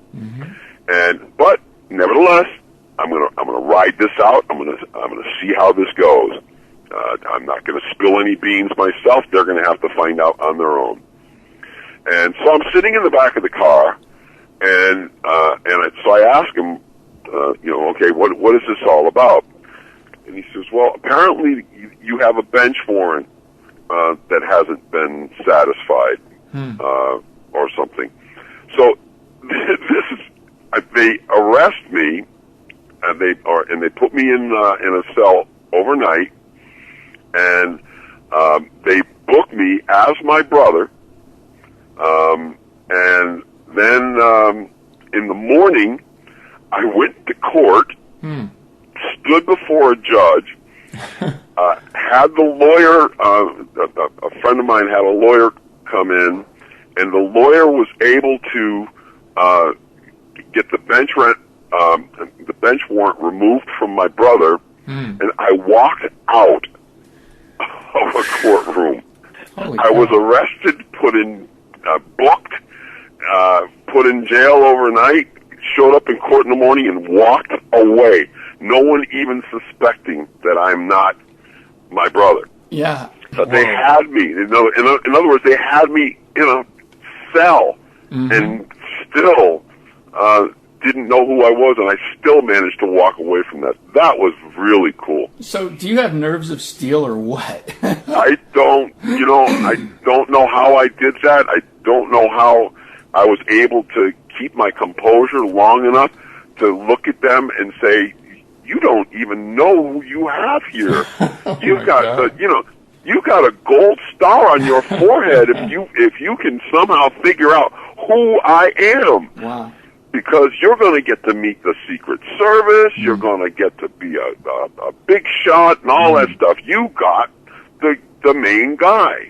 But nevertheless, I'm gonna ride this out. I'm gonna see how this goes. I'm not gonna spill any beans myself. They're gonna have to find out on their own. And so I'm sitting in the back of the car, and so I ask him, okay, what is this all about? And he says, well, apparently you have a bench warrant that hasn't been satisfied, or something. So this is. They arrest me, and they put me in a cell overnight, and they book me as my brother, and then in the morning I went to court, stood before a judge, had the lawyer. A friend of mine had a lawyer come in, and the lawyer was able to get the bench warrant removed from my brother, and I walked out of a courtroom. I was arrested, booked, put in jail overnight, showed up in court in the morning, and walked away. No one even suspecting that I'm not my brother. Yeah. But they had me. In other words, they had me in a cell, and still didn't know who I was, and I still managed to walk away from that. That was really cool. So, do you have nerves of steel or what? I don't know how I did that. I don't know how I was able to keep my composure long enough to look at them and say, you don't even know who you have here. You've got you've got a gold star on your forehead if you can somehow figure out who I am. Wow. Because you're going to get to meet the Secret Service, you're going to get to be a big shot and all that stuff. You got the main guy.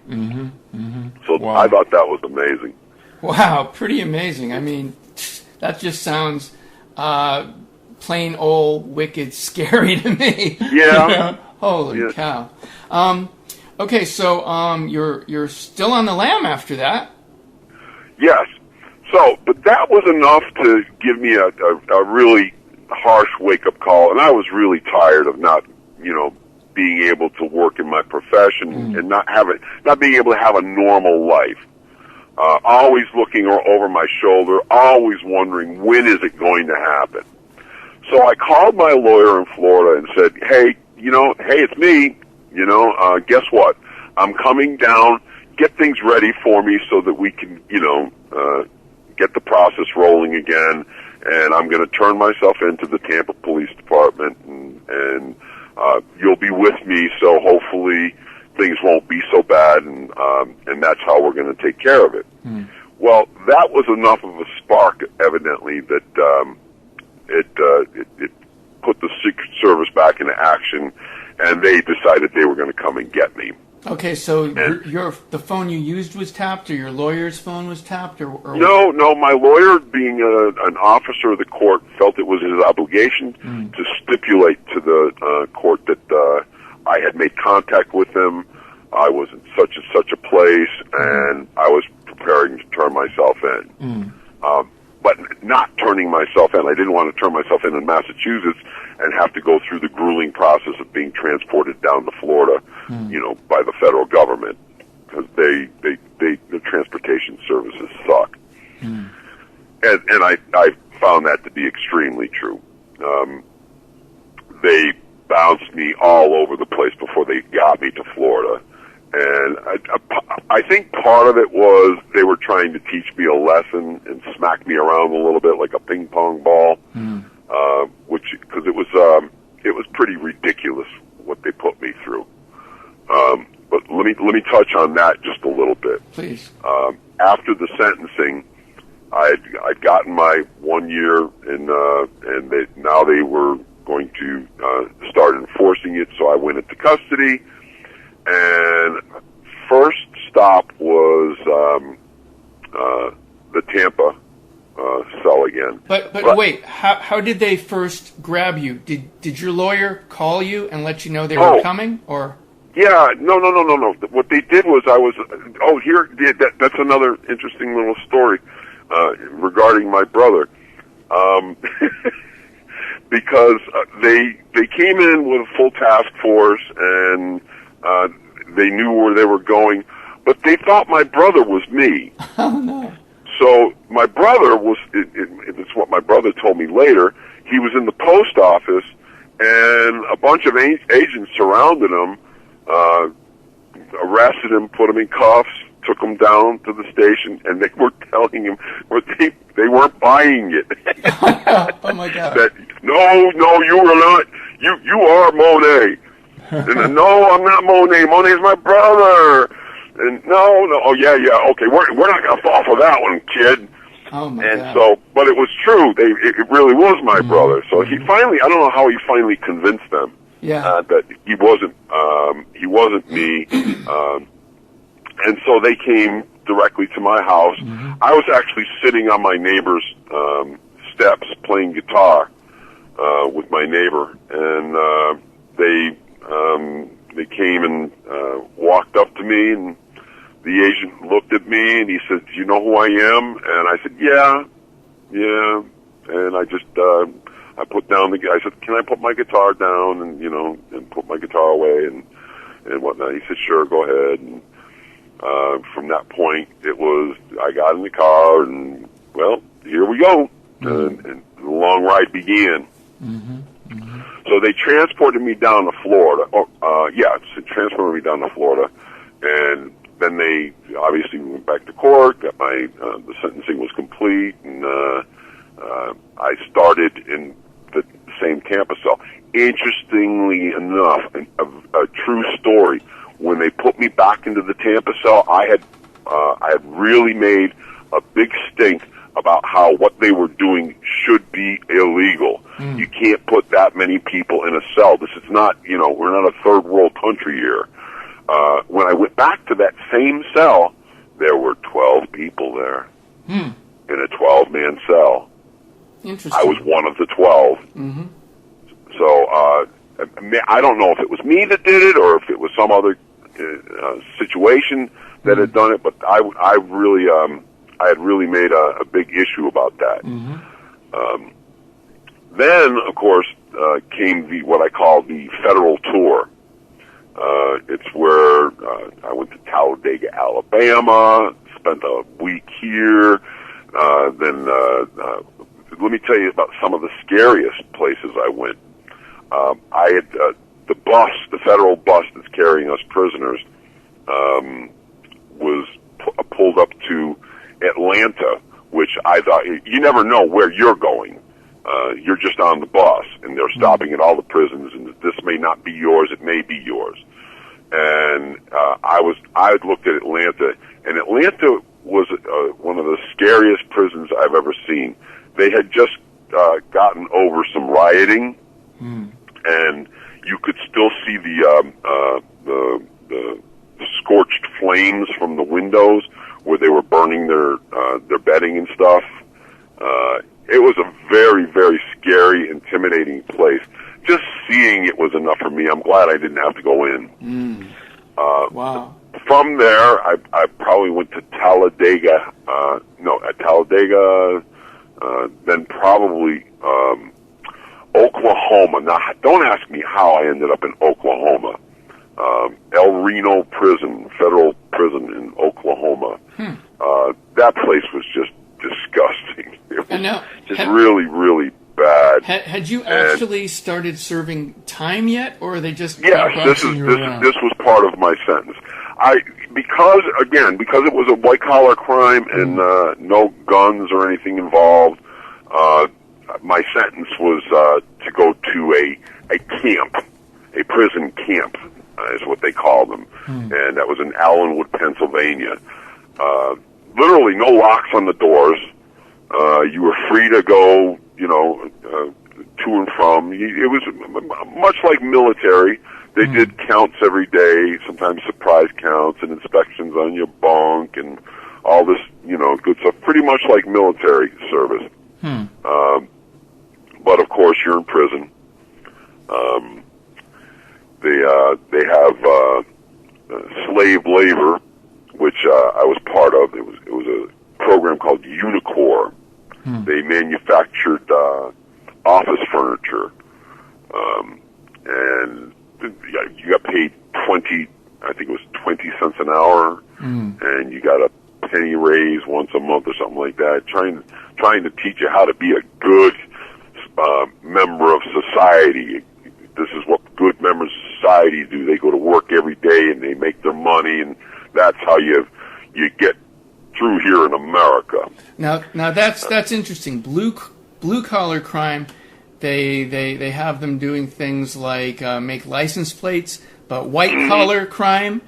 So wow. I thought that was amazing. Wow, pretty amazing. I mean, that just sounds plain old wicked scary to me. Yeah. Holy cow. Okay, so you're still on the lam after that. Yes. So, but that was enough to give me a really harsh wake-up call, and I was really tired of not being able to work in my profession and not being able to have a normal life. Always looking over my shoulder, always wondering, when is it going to happen? So I called my lawyer in Florida and said, hey, it's me. Guess what? I'm coming down. Get things ready for me so that we can, get the process rolling again. And I'm going to turn myself into the Tampa Police Department, and you'll be with me. So hopefully things won't be so bad, and that's how we're going to take care of it. Well, that was enough of a spark, evidently, that it put the Secret Service back into action, and they decided they were going to come and get me. Okay, so the phone you used was tapped, or your lawyer's phone was tapped, or No. My lawyer, being an officer of the court, felt it was his obligation to stipulate to the court that I had made contact with him I was in such and such a place, and I was preparing to turn myself in. But not turning myself in. I didn't want to turn myself in Massachusetts and have to go through the grueling process of being transported down to Florida, by the federal government, because the transportation services suck. And I found that to be extremely true. They bounced me all over the place before they got me to Florida. And I think part of it was they were trying to teach me a lesson and smack me around a little bit like a ping pong ball, because it was pretty ridiculous what they put me through. But let me touch on that just a little bit. Please. After the sentencing, I'd gotten my 1 year, and now they were going to start enforcing it. So I went into custody. And first stop was the Tampa cell again. But wait, how did they first grab you? Did your lawyer call you and let you know they were coming, or? Yeah, no. What they did was that's another interesting little story regarding my brother. Because they came in with a full task force, and they knew where they were going, but they thought my brother was me. Oh, no. So my brother was, it's what my brother told me later, he was in the post office, and a bunch of agents surrounded him, arrested him, put him in cuffs, took him down to the station, and they were telling him, they weren't buying it. Oh, my God. That, no, you are not, you are Monet. And no, I'm not Monet. Monet's my brother. And no, oh yeah, okay, we're not gonna fall for that one, kid. Oh my and God. So, but it was true. It really was my brother. So he finally, I don't know how he finally convinced them. That he wasn't me. And so they came directly to my house. I was actually sitting on my neighbor's steps playing guitar with my neighbor, and they came and walked up to me, and the agent looked at me, and he said, "Do you know who I am?" And I said, "Yeah." And I just I put down I said, "Can I put my guitar down and put my guitar away and whatnot?" He said, "Sure, go ahead." And from that point, I got in the car, and well, here we go, and the long ride began. So they transported me down to Florida. Transported me down to Florida, and then they obviously went back to court. Got the sentencing was complete, and I started in the same campus cell. Interestingly enough, a true story. When they put me back into the Tampa cell, I had really made a big stink about how what they were doing should be illegal. You can't put that many people in a cell. This is not, we're not a third world country here. When I went back to that same cell, there were 12 people there in a 12-man cell. Interesting. I was one of the 12. So I don't know if it was me that did it or if it was some other situation that had done it, but I had really made a big issue about that. Then, of course, came what I call the federal tour. It's where I went to Talladega, Alabama, spent a week here. Then let me tell you about some of the scariest places I went. I had the federal bus that's carrying us prisoners was pulled up to Atlanta, which I thought, you never know where you're going. You're just on the bus, and they're stopping at all the prisons, and this may not be yours, it may be yours. And I had looked at Atlanta, and Atlanta was one of the scariest prisons I've ever seen. They had just gotten over some rioting, and you could still see the scorched flames from the windows where they were burning their bedding and stuff. It was a very, very scary, intimidating place. Just seeing it was enough for me. I'm glad I didn't have to go in. Wow. From there, I probably went to Talladega. At Talladega, then probably Oklahoma. Now, don't ask me how I ended up in Oklahoma. El Reno Prison, federal prison in Oklahoma. That place was just disgusting. It was just really, really bad. Had you actually started serving time yet, or are they just this was part of my sentence. Because it was a white collar crime and no guns or anything involved. My sentence was to go to a camp, a prison camp, is what they call them, and that was in Allenwood, Pennsylvania. Literally no locks on the doors. You were free to go, to and from. It was much like military. They did counts every day, sometimes surprise counts and inspections on your bunk and all this, good stuff. Pretty much like military service. But of course, you're in prison. They have slave labor, which I was part of. It was a program called Unicore. They manufactured office furniture, and you got paid 20 cents an hour, and you got a penny raise once a month or something like that, trying to teach you how to be a good member of society. This is what good members of society do. They go to work every day and they make their money, and that's how you get through here in America. Now that's interesting. Blue collar crime. They have them doing things like make license plates, but white collar crime,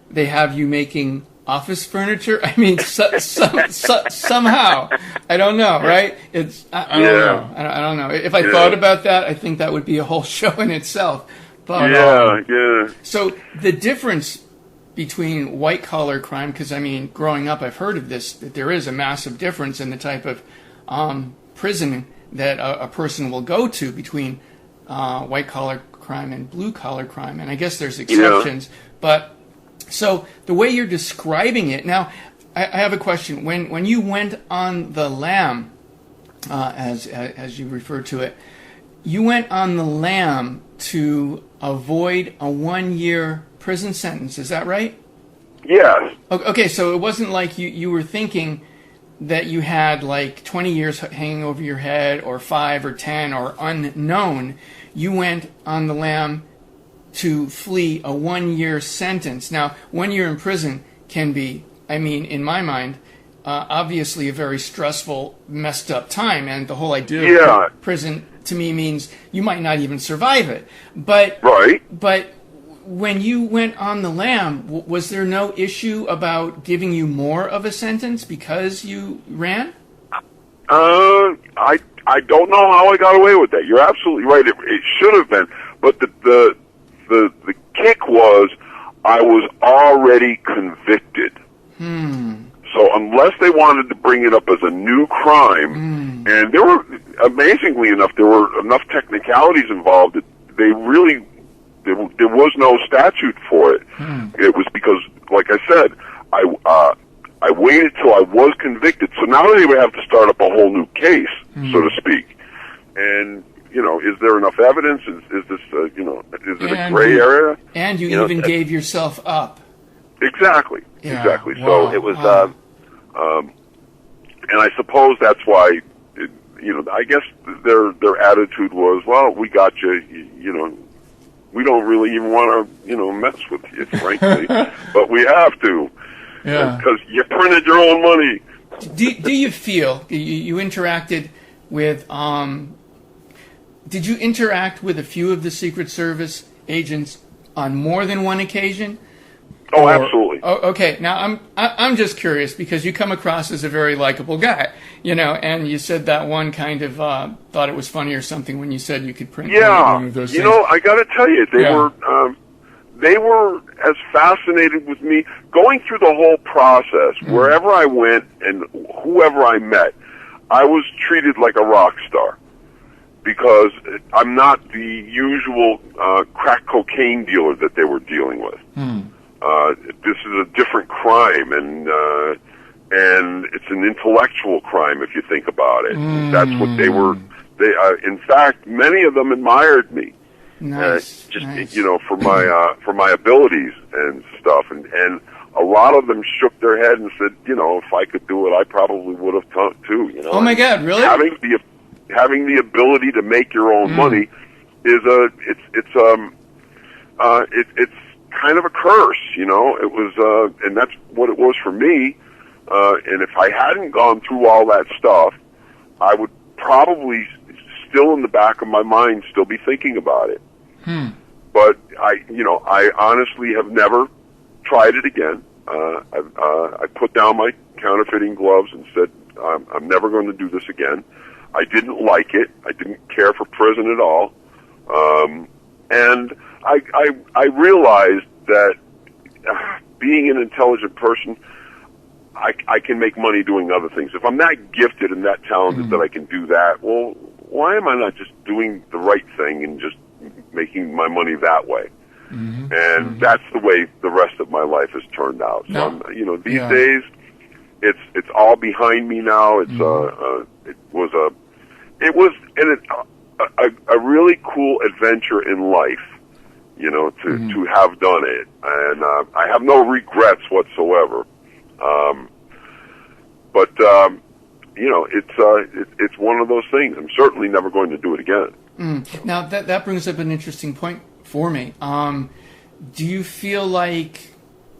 they have you making office furniture. I mean, somehow, I don't know, right? I don't know. I don't know. If I thought about that, I think that would be a whole show in itself. But, So the difference between white collar crime, because I mean, growing up, I've heard of this, that there is a massive difference in the type of prison that a person will go to between white collar crime and blue collar crime, and I guess there's exceptions. But so the way you're describing it now, I have a question. When you went on the lam, as you refer to it, you went on the lam to avoid a 1-year prison sentence. Is that right? Yes. Okay, so it wasn't like you were thinking that you had like 20 years hanging over your head, or 5 or 10 or unknown. You went on the lam to flee a 1-year sentence. Now, 1 year in prison can be, I mean, in my mind, obviously a very stressful, messed up time, and the whole idea of prison to me means you might not even survive it. But when you went on the lam, was there no issue about giving you more of a sentence because you ran? I don't know how I got away with that. You're absolutely right. It should have been, but the kick was I was already convicted. So unless they wanted to bring it up as a new crime, and there were, amazingly enough, there were enough technicalities involved that they really, there was no statute for it. It was because, like I said, I waited till I was convicted, so now they would have to start up a whole new case, so to speak. And, is there enough evidence? Is this, is it a gray area? And you even gave yourself up. Exactly. Yeah. Exactly. Wow. So it was, and I suppose that's why, I guess their attitude was, well, we got you, we don't really even want to, mess with you, frankly, but we have to, because you printed your own money. Do you feel you interacted with? Did you interact with a few of the Secret Service agents on more than one occasion? Oh, absolutely. Oh, okay. Now I'm just curious because you come across as a very likable guy, and you said that one kind of thought it was funny or something when you said you could print one of those things. I got to tell you, they were as fascinated with me going through the whole process. Wherever I went and whoever I met, I was treated like a rock star because I'm not the usual crack cocaine dealer that they were dealing with. this is a different crime, and it's an intellectual crime if you think about it. That's what they were. In fact, many of them admired me. Nice. Nice. For my abilities and stuff, and a lot of them shook their head and said, if I could do it, I probably would have too. Oh my God, really? Having the ability to make your own money is it's kind of a curse. It was, and that's what it was for me. And if I hadn't gone through all that stuff, I would probably still in the back of my mind still be thinking about it. But I honestly have never tried it again. I put down my counterfeiting gloves and said, I'm never going to do this again. I didn't like it. I didn't care for prison at all. And I realized that being an intelligent person, I can make money doing other things. If I'm that gifted and that talented that I can do that, well, why am I not just doing the right thing and just making my money that way? And that's the way the rest of my life has turned out. So, these days, it's all behind me now. It's it was a really cool adventure in life, to have done it, and I have no regrets whatsoever. But it's one of those things. I'm certainly never going to do it again. Now that brings up an interesting point for me. Do you feel like,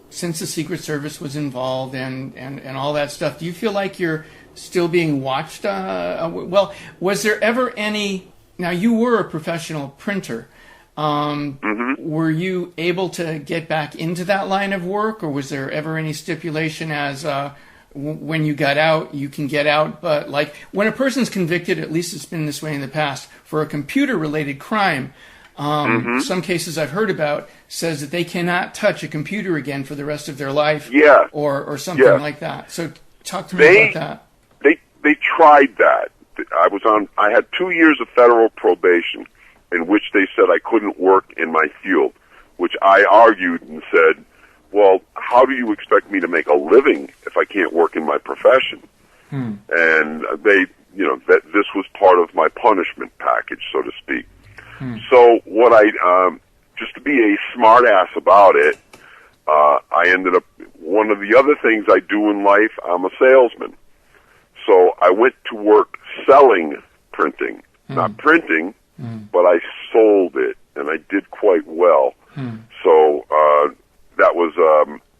since the Secret Service was involved and all that stuff, do you feel like you're still being watched? Well, was there ever any? Now, you were a professional printer. Were you able to get back into that line of work, or was there ever any stipulation as when you got out, you can get out, but like when a person's convicted, at least it's been this way in the past, for a computer-related crime, some cases I've heard about says that they cannot touch a computer again for the rest of their life, or something like that. So talk to me about that. They tried that. I had 2 years of federal probation, in which they said I couldn't work in my field, which I argued and said, well, how do you expect me to make a living if I can't work in my profession? And they, that this was part of my punishment package, so to speak. So what just to be a smart ass about it, I ended up, one of the other things I do in life, I'm a salesman. So I went to work selling printing, not printing, but I sold it, and I did quite well. So that was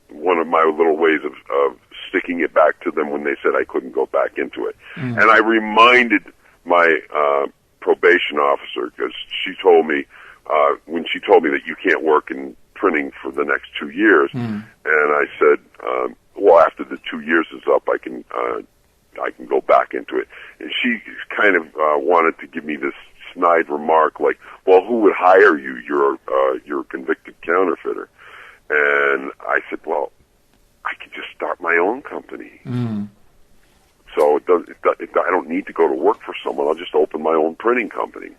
one of my little ways of sticking it back to them when they said I couldn't go back into it. And I reminded my probation officer, because she told me, when she told me that you can't work in printing for the next 2 years, and I said, well, after the 2 years is up, I can go back into it. And she kind of wanted to give me this snide remark like, well, who would hire you? You're a convicted counterfeiter. And I said, well, I could just start my own company. So I don't need to go to work for someone. I'll just open my own printing company.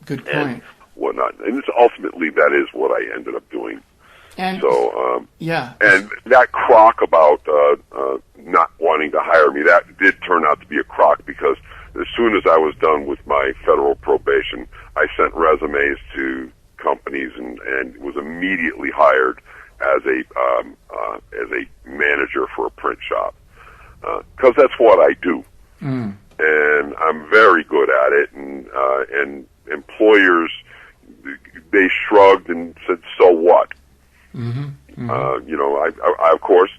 Good point. And whatnot. And ultimately, that is what I ended up doing. And so, and that crock about not wanting to hire me, that did turn out to be a crock, because as soon as I was done with my federal probation, I sent resumes to companies and was immediately hired as a manager for a print shop, because that's what I do, and I'm very good at it. And employers, they shrugged and said, "So what?" I of course,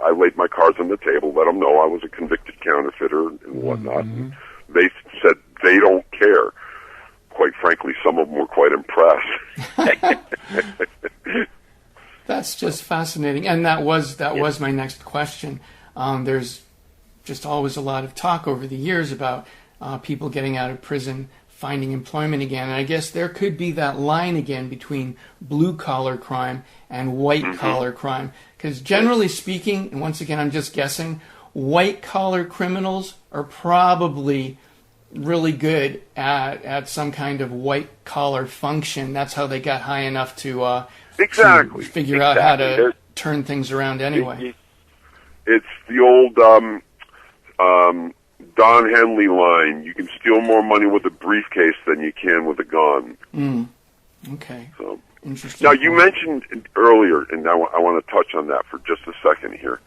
I laid my cards on the table, let them know I was a convicted counterfeiter and whatnot. And they said they don't care. Quite frankly, some of them were quite impressed. That's just fascinating, and that was my next question. There's just always a lot of talk over the years about people getting out of prison, finding employment again, and I guess there could be that line again between blue-collar crime and white-collar crime, because generally speaking, and once again I'm just guessing, white-collar criminals are probably really good at some kind of white-collar function. That's how they got high enough to Exactly. To figure out how to turn things around anyway. It's the old Don Henley line: "You can steal more money with a briefcase than you can with a gun." Okay. So, interesting. now, you mentioned earlier, and I want to touch on that for just a second here,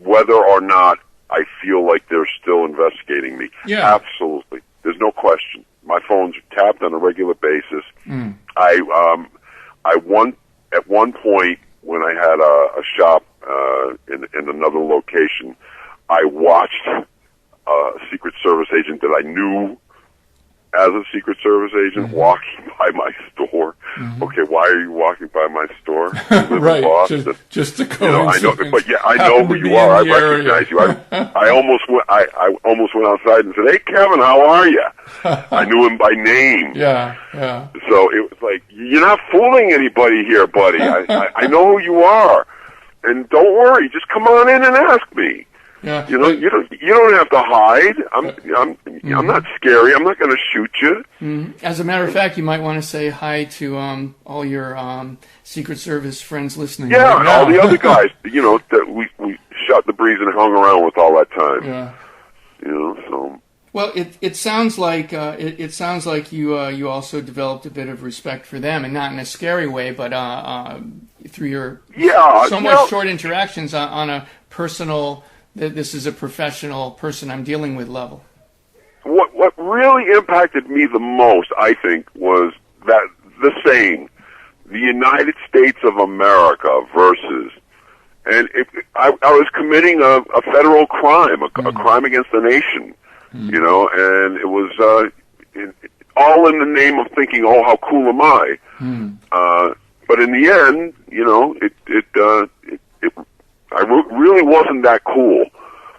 whether or not I feel like they're still investigating me. Yeah. Absolutely. There's no question. My phone's tapped on a regular basis. At one point when I had a shop in another location, I watched a Secret Service agent that I knew as a Secret Service agent walking by my store. Okay, why are you walking by my store? You live in Right, Boston. just a coincidence. I know, but yeah, I know who you are. I recognize you. I almost went outside and said, "Hey, Kevin, how are you?" I knew him by name. Yeah. So it was like, "You're not fooling anybody here, buddy. I know who you are, and don't worry. Just come on in and ask me." Yeah. You don't have to hide. I'm not scary. I'm not going to shoot you. As a matter of fact, you might want to say hi to all your Secret Service friends listening. Yeah, and all the other guys, that we shot the breeze and hung around with all that time. Yeah. So. Well, it sounds like it sounds like you also developed a bit of respect for them, and not in a scary way, but through your somewhat short interactions on a personal. This is a professional person I'm dealing with level. What really impacted me the most, I think, was that the saying, "The United States of America versus," and I was committing a federal crime, a crime against the nation, and it was all in the name of thinking, "Oh, how cool am I?" But in the end, I really wasn't that cool,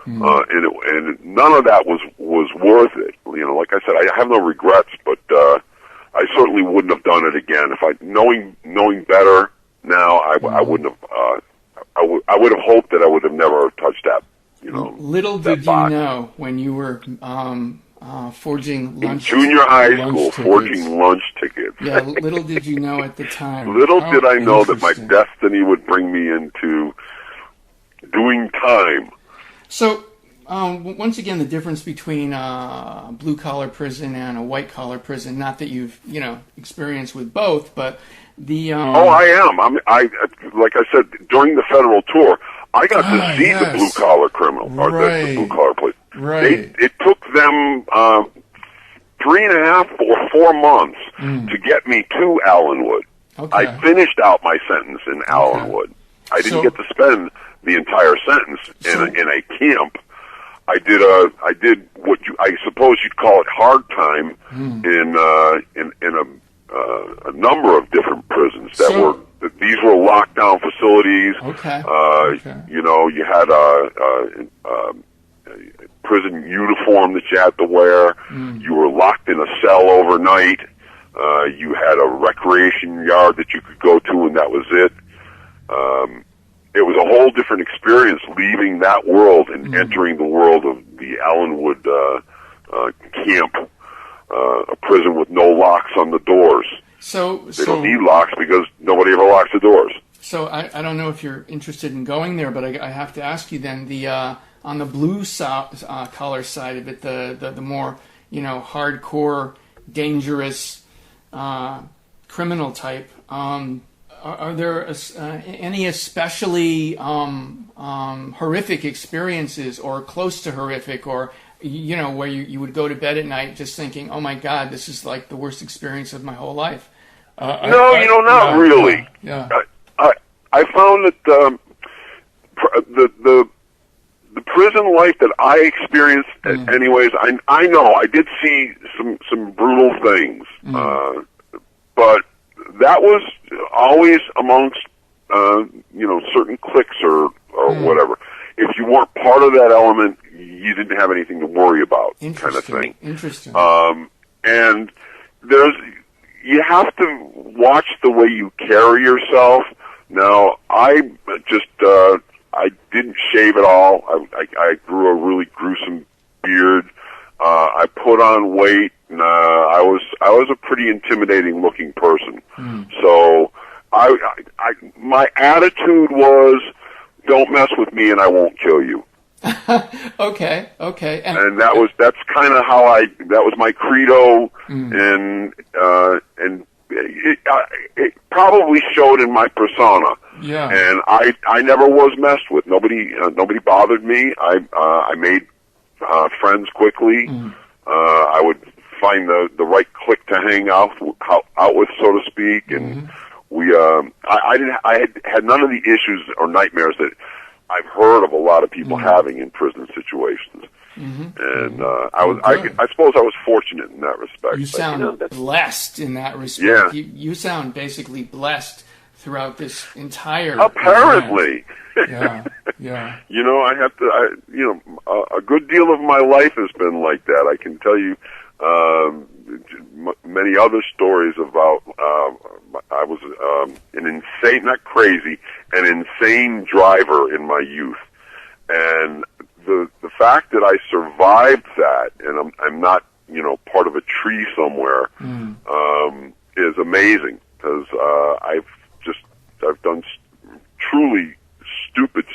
and none of that was worth it. Like I said, I have no regrets, but I certainly wouldn't have done it again. If knowing better now, I wouldn't have. I would have hoped that I would have never touched that. Little did you know when you were forging lunch in junior high school, tickets. forging lunch tickets. Yeah, little did you know at the time. Little did I know that my destiny would bring me into doing time. So, once again, the difference between a blue-collar prison and a white-collar prison, not that you've, experienced with both, but the... I am. I like I said, during the federal tour, I got to see the blue-collar criminal, or the blue-collar police. Right. It took them 3.5 or 4 months to get me to Allenwood. Okay. I finished out my sentence in Allenwood. I didn't get to spend the entire sentence in a camp. I did what I suppose you'd call it hard time in a number of different prisons these were lockdown facilities. Okay. You had a prison uniform that you had to wear. You were locked in a cell overnight. You had a recreation yard that you could go to, and that was it. It was a whole different experience leaving that world and entering the world of the Allenwood camp, a prison with no locks on the doors. They don't need locks because nobody ever locks the doors. So I don't know if you're interested in going there, but I have to ask you then, on the blue collar side of it, the more hardcore, dangerous criminal type. Are there any especially horrific experiences, or close to horrific, or where you would go to bed at night just thinking, "Oh my God, this is like the worst experience of my whole life"? Not really. Yeah. I found that the prison life that I experienced, anyways, I know I did see some brutal things, but that was always amongst certain cliques or whatever. If you weren't part of that element, you didn't have anything to worry about, kind of thing. Interesting. And you have to watch the way you carry yourself. Now, I didn't shave at all. I grew a really gruesome beard. I put on weight, and I was a pretty intimidating looking person. So my attitude was, don't mess with me and I won't kill you. Okay. And that's kind of how that was my credo, and it probably showed in my persona. Yeah. And I never was messed with. Nobody bothered me. I made friends quickly. I would find the right clique to hang out with, so to speak, and I had none of the issues or nightmares that I've heard of a lot of people having in prison situations. And I suppose I was fortunate in that respect. You sound blessed in that respect. Yeah. You sound basically blessed throughout this entire apparently. Event. Yeah. I have to. A good deal of my life has been like that. I can tell you many other stories about. I was an insane, not crazy, an insane driver in my youth, and the fact that I survived that, and I'm not part of a tree somewhere, is amazing, because I've done truly stupid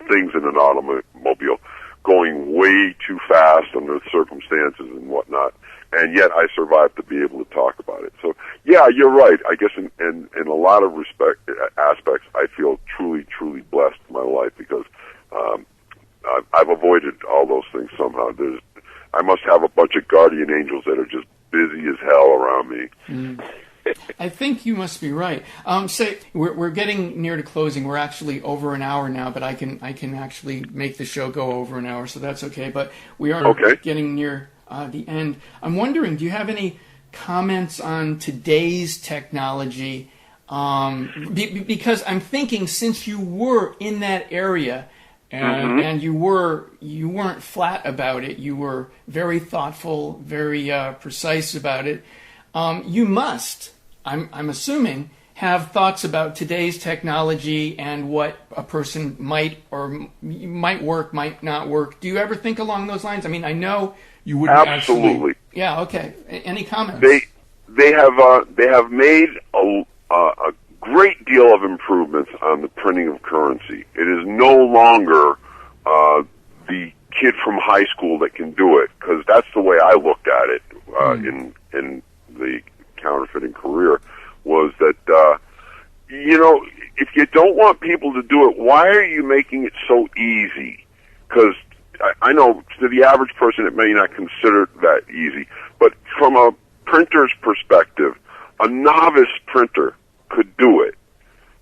things in an automobile, going way too fast under circumstances and whatnot, and yet I survived to be able to talk about it. So yeah, you're right. I guess in a lot of aspects, I feel truly blessed in my life, because I've avoided all those things somehow. I must have a bunch of guardian angels that are just busy as hell around me. I think you must be right. We're getting near to closing. We're actually over an hour now, but I can actually make the show go over an hour, so that's okay. But we are getting near the end. I'm wondering, do you have any comments on today's technology? Because I'm thinking, since you were in that area, and you weren't flat about it, you were very thoughtful, very precise about it. You must, I'm assuming, have thoughts about today's technology and what a person might work, might not work. Do you ever think along those lines? I mean, I know you wouldn't absolutely. Yeah. Okay. Any comments? They have made a great deal of improvements on the printing of currency. It is no longer the kid from high school that can do it, because that's the way I looked at it in the counterfeiting career, was that if you don't want people to do it, why are you making it so easy? Because I know to the average person it may not consider that easy, but from a printer's perspective, a novice printer could do it.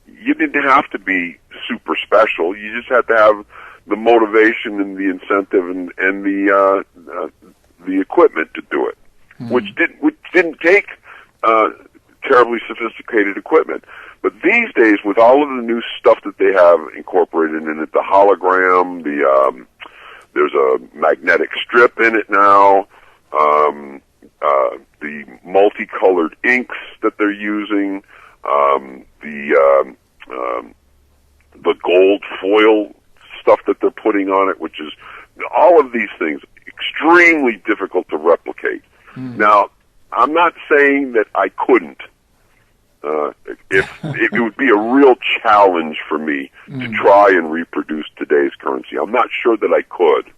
You didn't have to be super special. You just had to have the motivation and the incentive and the equipment to do it, which didn't take terribly sophisticated equipment. But these days, with all of the new stuff that they have incorporated in it, the hologram, there's a magnetic strip in it now, the multicolored inks that they're using, the gold foil stuff that they're putting on it, which is all of these things extremely difficult to replicate. Now, I'm not saying that I couldn't. It would be a real challenge for me to try and reproduce today's currency. I'm not sure that I could.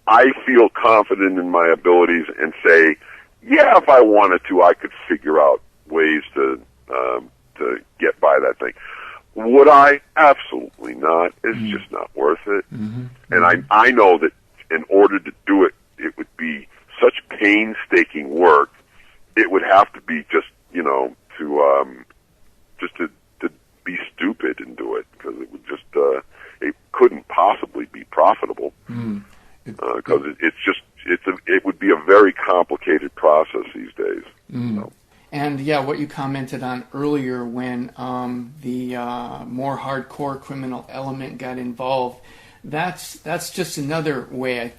I feel confident in my abilities and say, yeah, if I wanted to, I could figure out ways to get by that thing. Would I? Absolutely not. It's just not worth it. And I know that in order to do it, it would be such painstaking work. It would have to be just, to be stupid and do it, because it would just, it couldn't possibly be profitable. Because it would be a very complicated process these days. So. And yeah, what you commented on earlier, when the more hardcore criminal element got involved, that's just another way I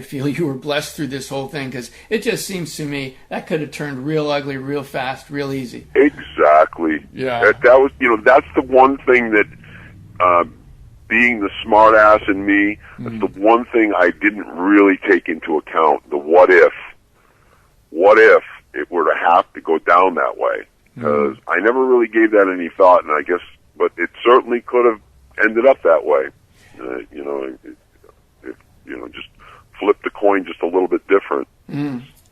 feel you were blessed through this whole thing, because it just seems to me that could have turned real ugly, real fast, real easy. Exactly. Yeah. That was, that's the one thing that, being the smart ass in me, that's the one thing I didn't really take into account. The what if it were to have to go down that way. because I never really gave that any thought, and I guess, but it certainly could have ended up that way. Just flip the coin just a little bit different.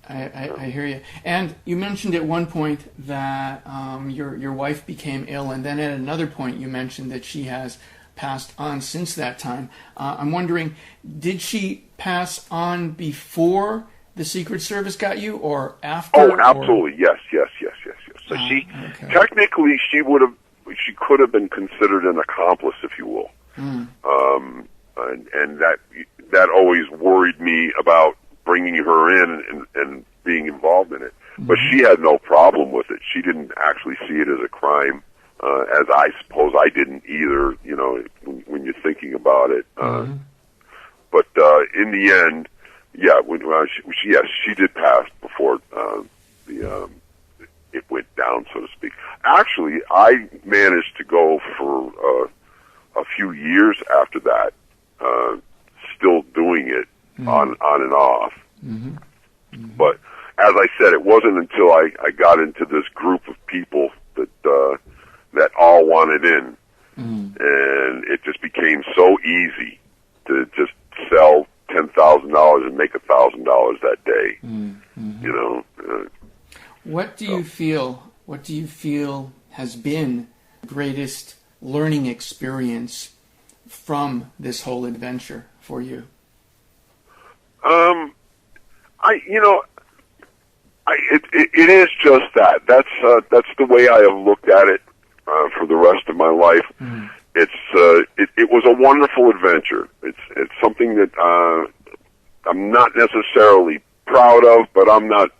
I hear you. And you mentioned at one point that your wife became ill, and then at another point you mentioned that she has passed on since that time. I'm wondering, did she pass on before the Secret Service got you, or after? Oh, absolutely. Yes. So technically, she could have been considered an accomplice, if you will. And that always worried me about bringing her in and being involved in it. But she had no problem with it. She didn't actually see it as a crime, as I suppose I didn't either, when you're thinking about it. But in the end, she did pass before it went down, so to speak. Actually, I managed to go for a few years after that, still doing it on and off. But as I said, it wasn't until I got into this group of people that all wanted in, and it just became so easy to just sell $10,000 and make $1,000 that day. What do you feel? What do you feel has been the greatest learning experience from this whole adventure for you? It is just that. That's the way I have looked at it for the rest of my life. It was a wonderful adventure. It's something that I'm not necessarily proud of, but I'm not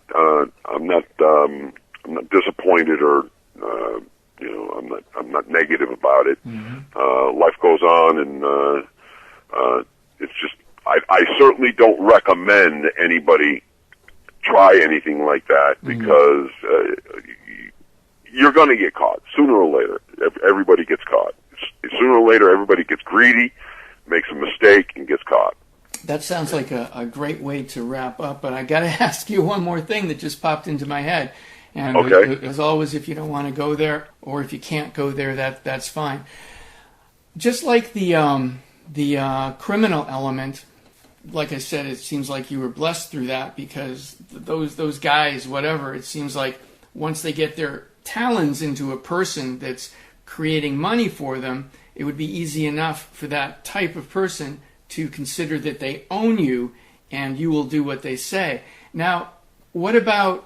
disappointed, or I'm not negative about it. Life goes on, and it's just I certainly don't recommend anybody try anything like that, because you're going to get caught sooner or later. Everybody gets caught. Sooner or later, everybody gets greedy, makes a mistake, and gets caught. That sounds like a great way to wrap up, but I got to ask you one more thing that just popped into my head. And as always, if you don't want to go there, or if you can't go there, that's fine. Just like the criminal element, like I said, it seems like you were blessed through that, because those guys, whatever, it seems like once they get their talons into a person that's creating money for them, it would be easy enough for that type of person to consider that they own you and you will do what they say. Now, what about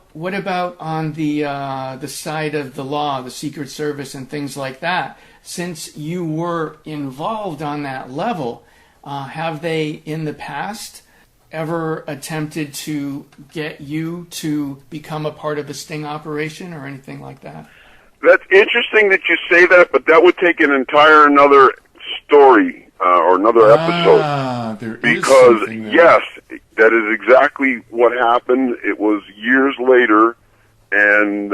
on the side of the law, the Secret Service and things like that? Since you were involved on that level, have they in the past ever attempted to get you to become a part of a sting operation or anything like that? That's interesting that you say that, but that would take an entire another story or another episode. Because yes, that is exactly what happened. It was years later, and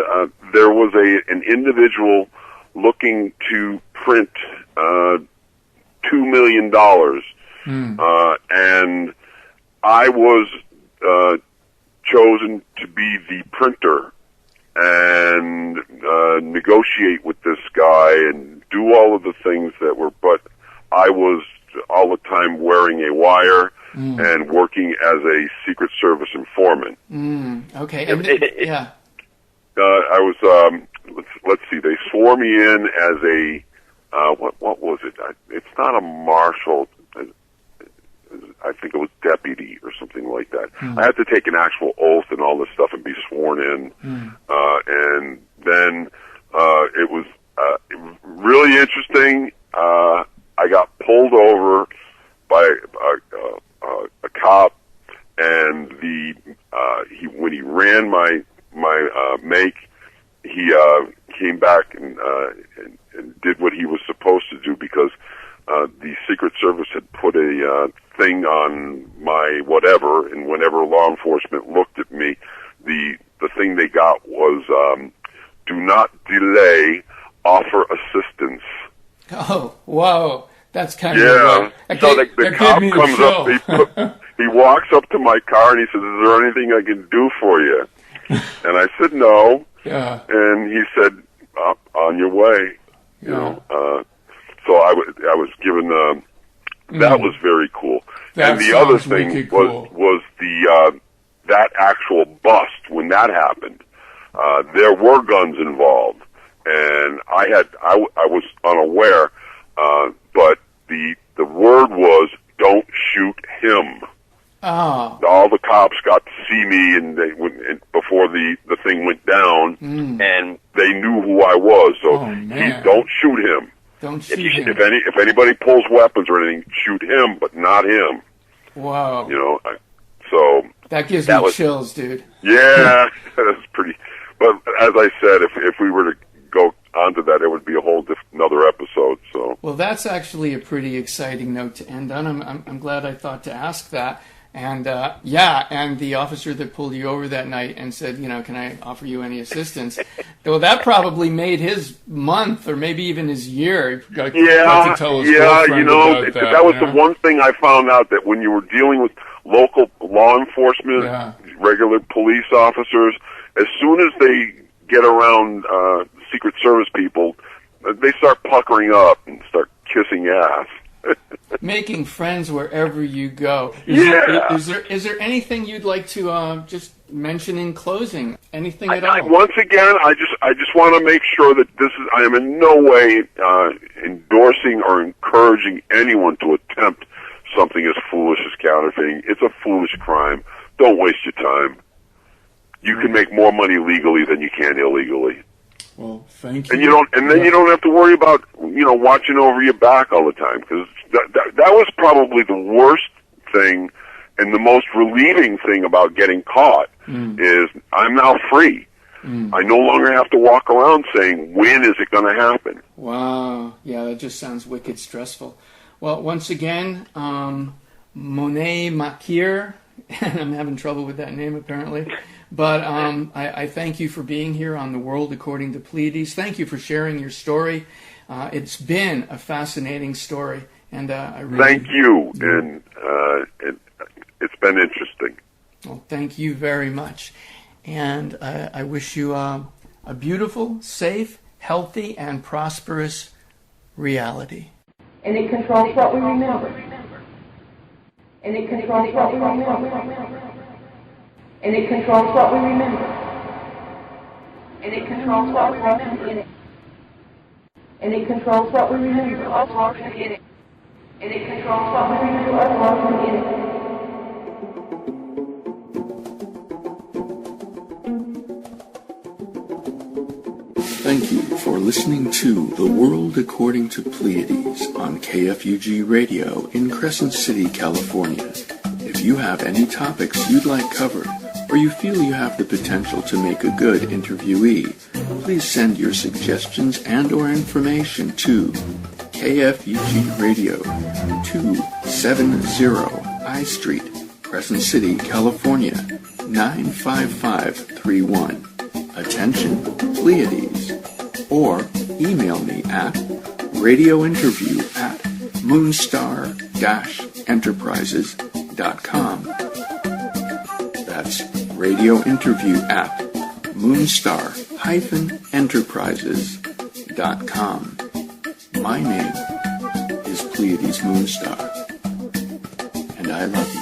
there was an individual looking to print $2 million, and I was chosen to be the printer and negotiate with this guy and do all of the things that were, but I was all the time wearing a wire and working as a Secret Service informant. Okay. Yeah. I was, let's see, they swore me in as a, what was it? It's not a marshal. I think it was deputy or something like that. I had to take an actual oath and all this stuff and be sworn in. And then it was really interesting. I got pulled over by a cop, and when he ran my make, he came back and did what he was supposed to do, because the Secret Service had put a thing on my whatever, and whenever law enforcement looked at me, the thing they got was do not delay, offer assistance. Oh, whoa. That's kind of so the cop comes up, he walks up to my car and he says, "Is there anything I can do for you?" And I said, no. Yeah. And he said, on your way. You know, so I was given, that was very cool. That and the other sounds thing wicked cool. was the, that actual bust when that happened. There were guns involved, and I was unaware, but the word was, don't shoot him. Oh. All the cops got to see me, and before the thing went down, and they knew who I was. So don't shoot him. Don't shoot him. If anybody pulls weapons or anything, shoot him, but not him. Wow. You know, so that gives me chills, dude. Yeah, that's pretty. But as I said, if we were to go onto that, it would be a whole another episode. So. Well, that's actually a pretty exciting note to end on. I'm glad I thought to ask that. And and the officer that pulled you over that night and said, you know, can I offer you any assistance? Well, that probably made his month or maybe even his year. Got to tell his you know, that was you know? The one thing I found out, that when you were dealing with local law enforcement, regular police officers, as soon as they get around Secret Service people, they start puckering up and start kissing ass. Making friends wherever you go. Is there anything you'd like to just mention in closing? Anything at all? Once again, I just want to make sure that I am in no way endorsing or encouraging anyone to attempt something as foolish as counterfeiting. It's a foolish crime. Don't waste your time. You can make more money legally than you can illegally. Well, thank you. And you don't have to worry about, you know, watching over your back all the time, because that was probably the worst thing and the most relieving thing about getting caught is I'm now free. I no longer have to walk around saying, when is it going to happen? Wow. Yeah, that just sounds wicked stressful. Well, once again, Monet Makir, and I'm having trouble with that name apparently. But I thank you for being here on The World According to Pleiades. Thank you for sharing your story. It's been a fascinating story, and I really thank you. And it's been interesting. Well, thank you very much, and I wish you a beautiful, safe, healthy, and prosperous reality. And it controls what we remember. And it controls what we remember. And it controls what we remember. And it controls what we remember. And it controls what we remember. And it controls what we remember. Thank you for listening to The World According to Pleiades on KFUG Radio in Crescent City, California. If you have any topics you'd like covered, or you feel you have the potential to make a good interviewee, please send your suggestions and or information to KFUG Radio, 270 I Street, Crescent City, California, 95531. Attention, Pleiades. Or email me at radiointerview@moonstar-enterprises.com. That's radiointerview@moonstar-enterprises.com. My name is Pleiades Moonstar, and I love you.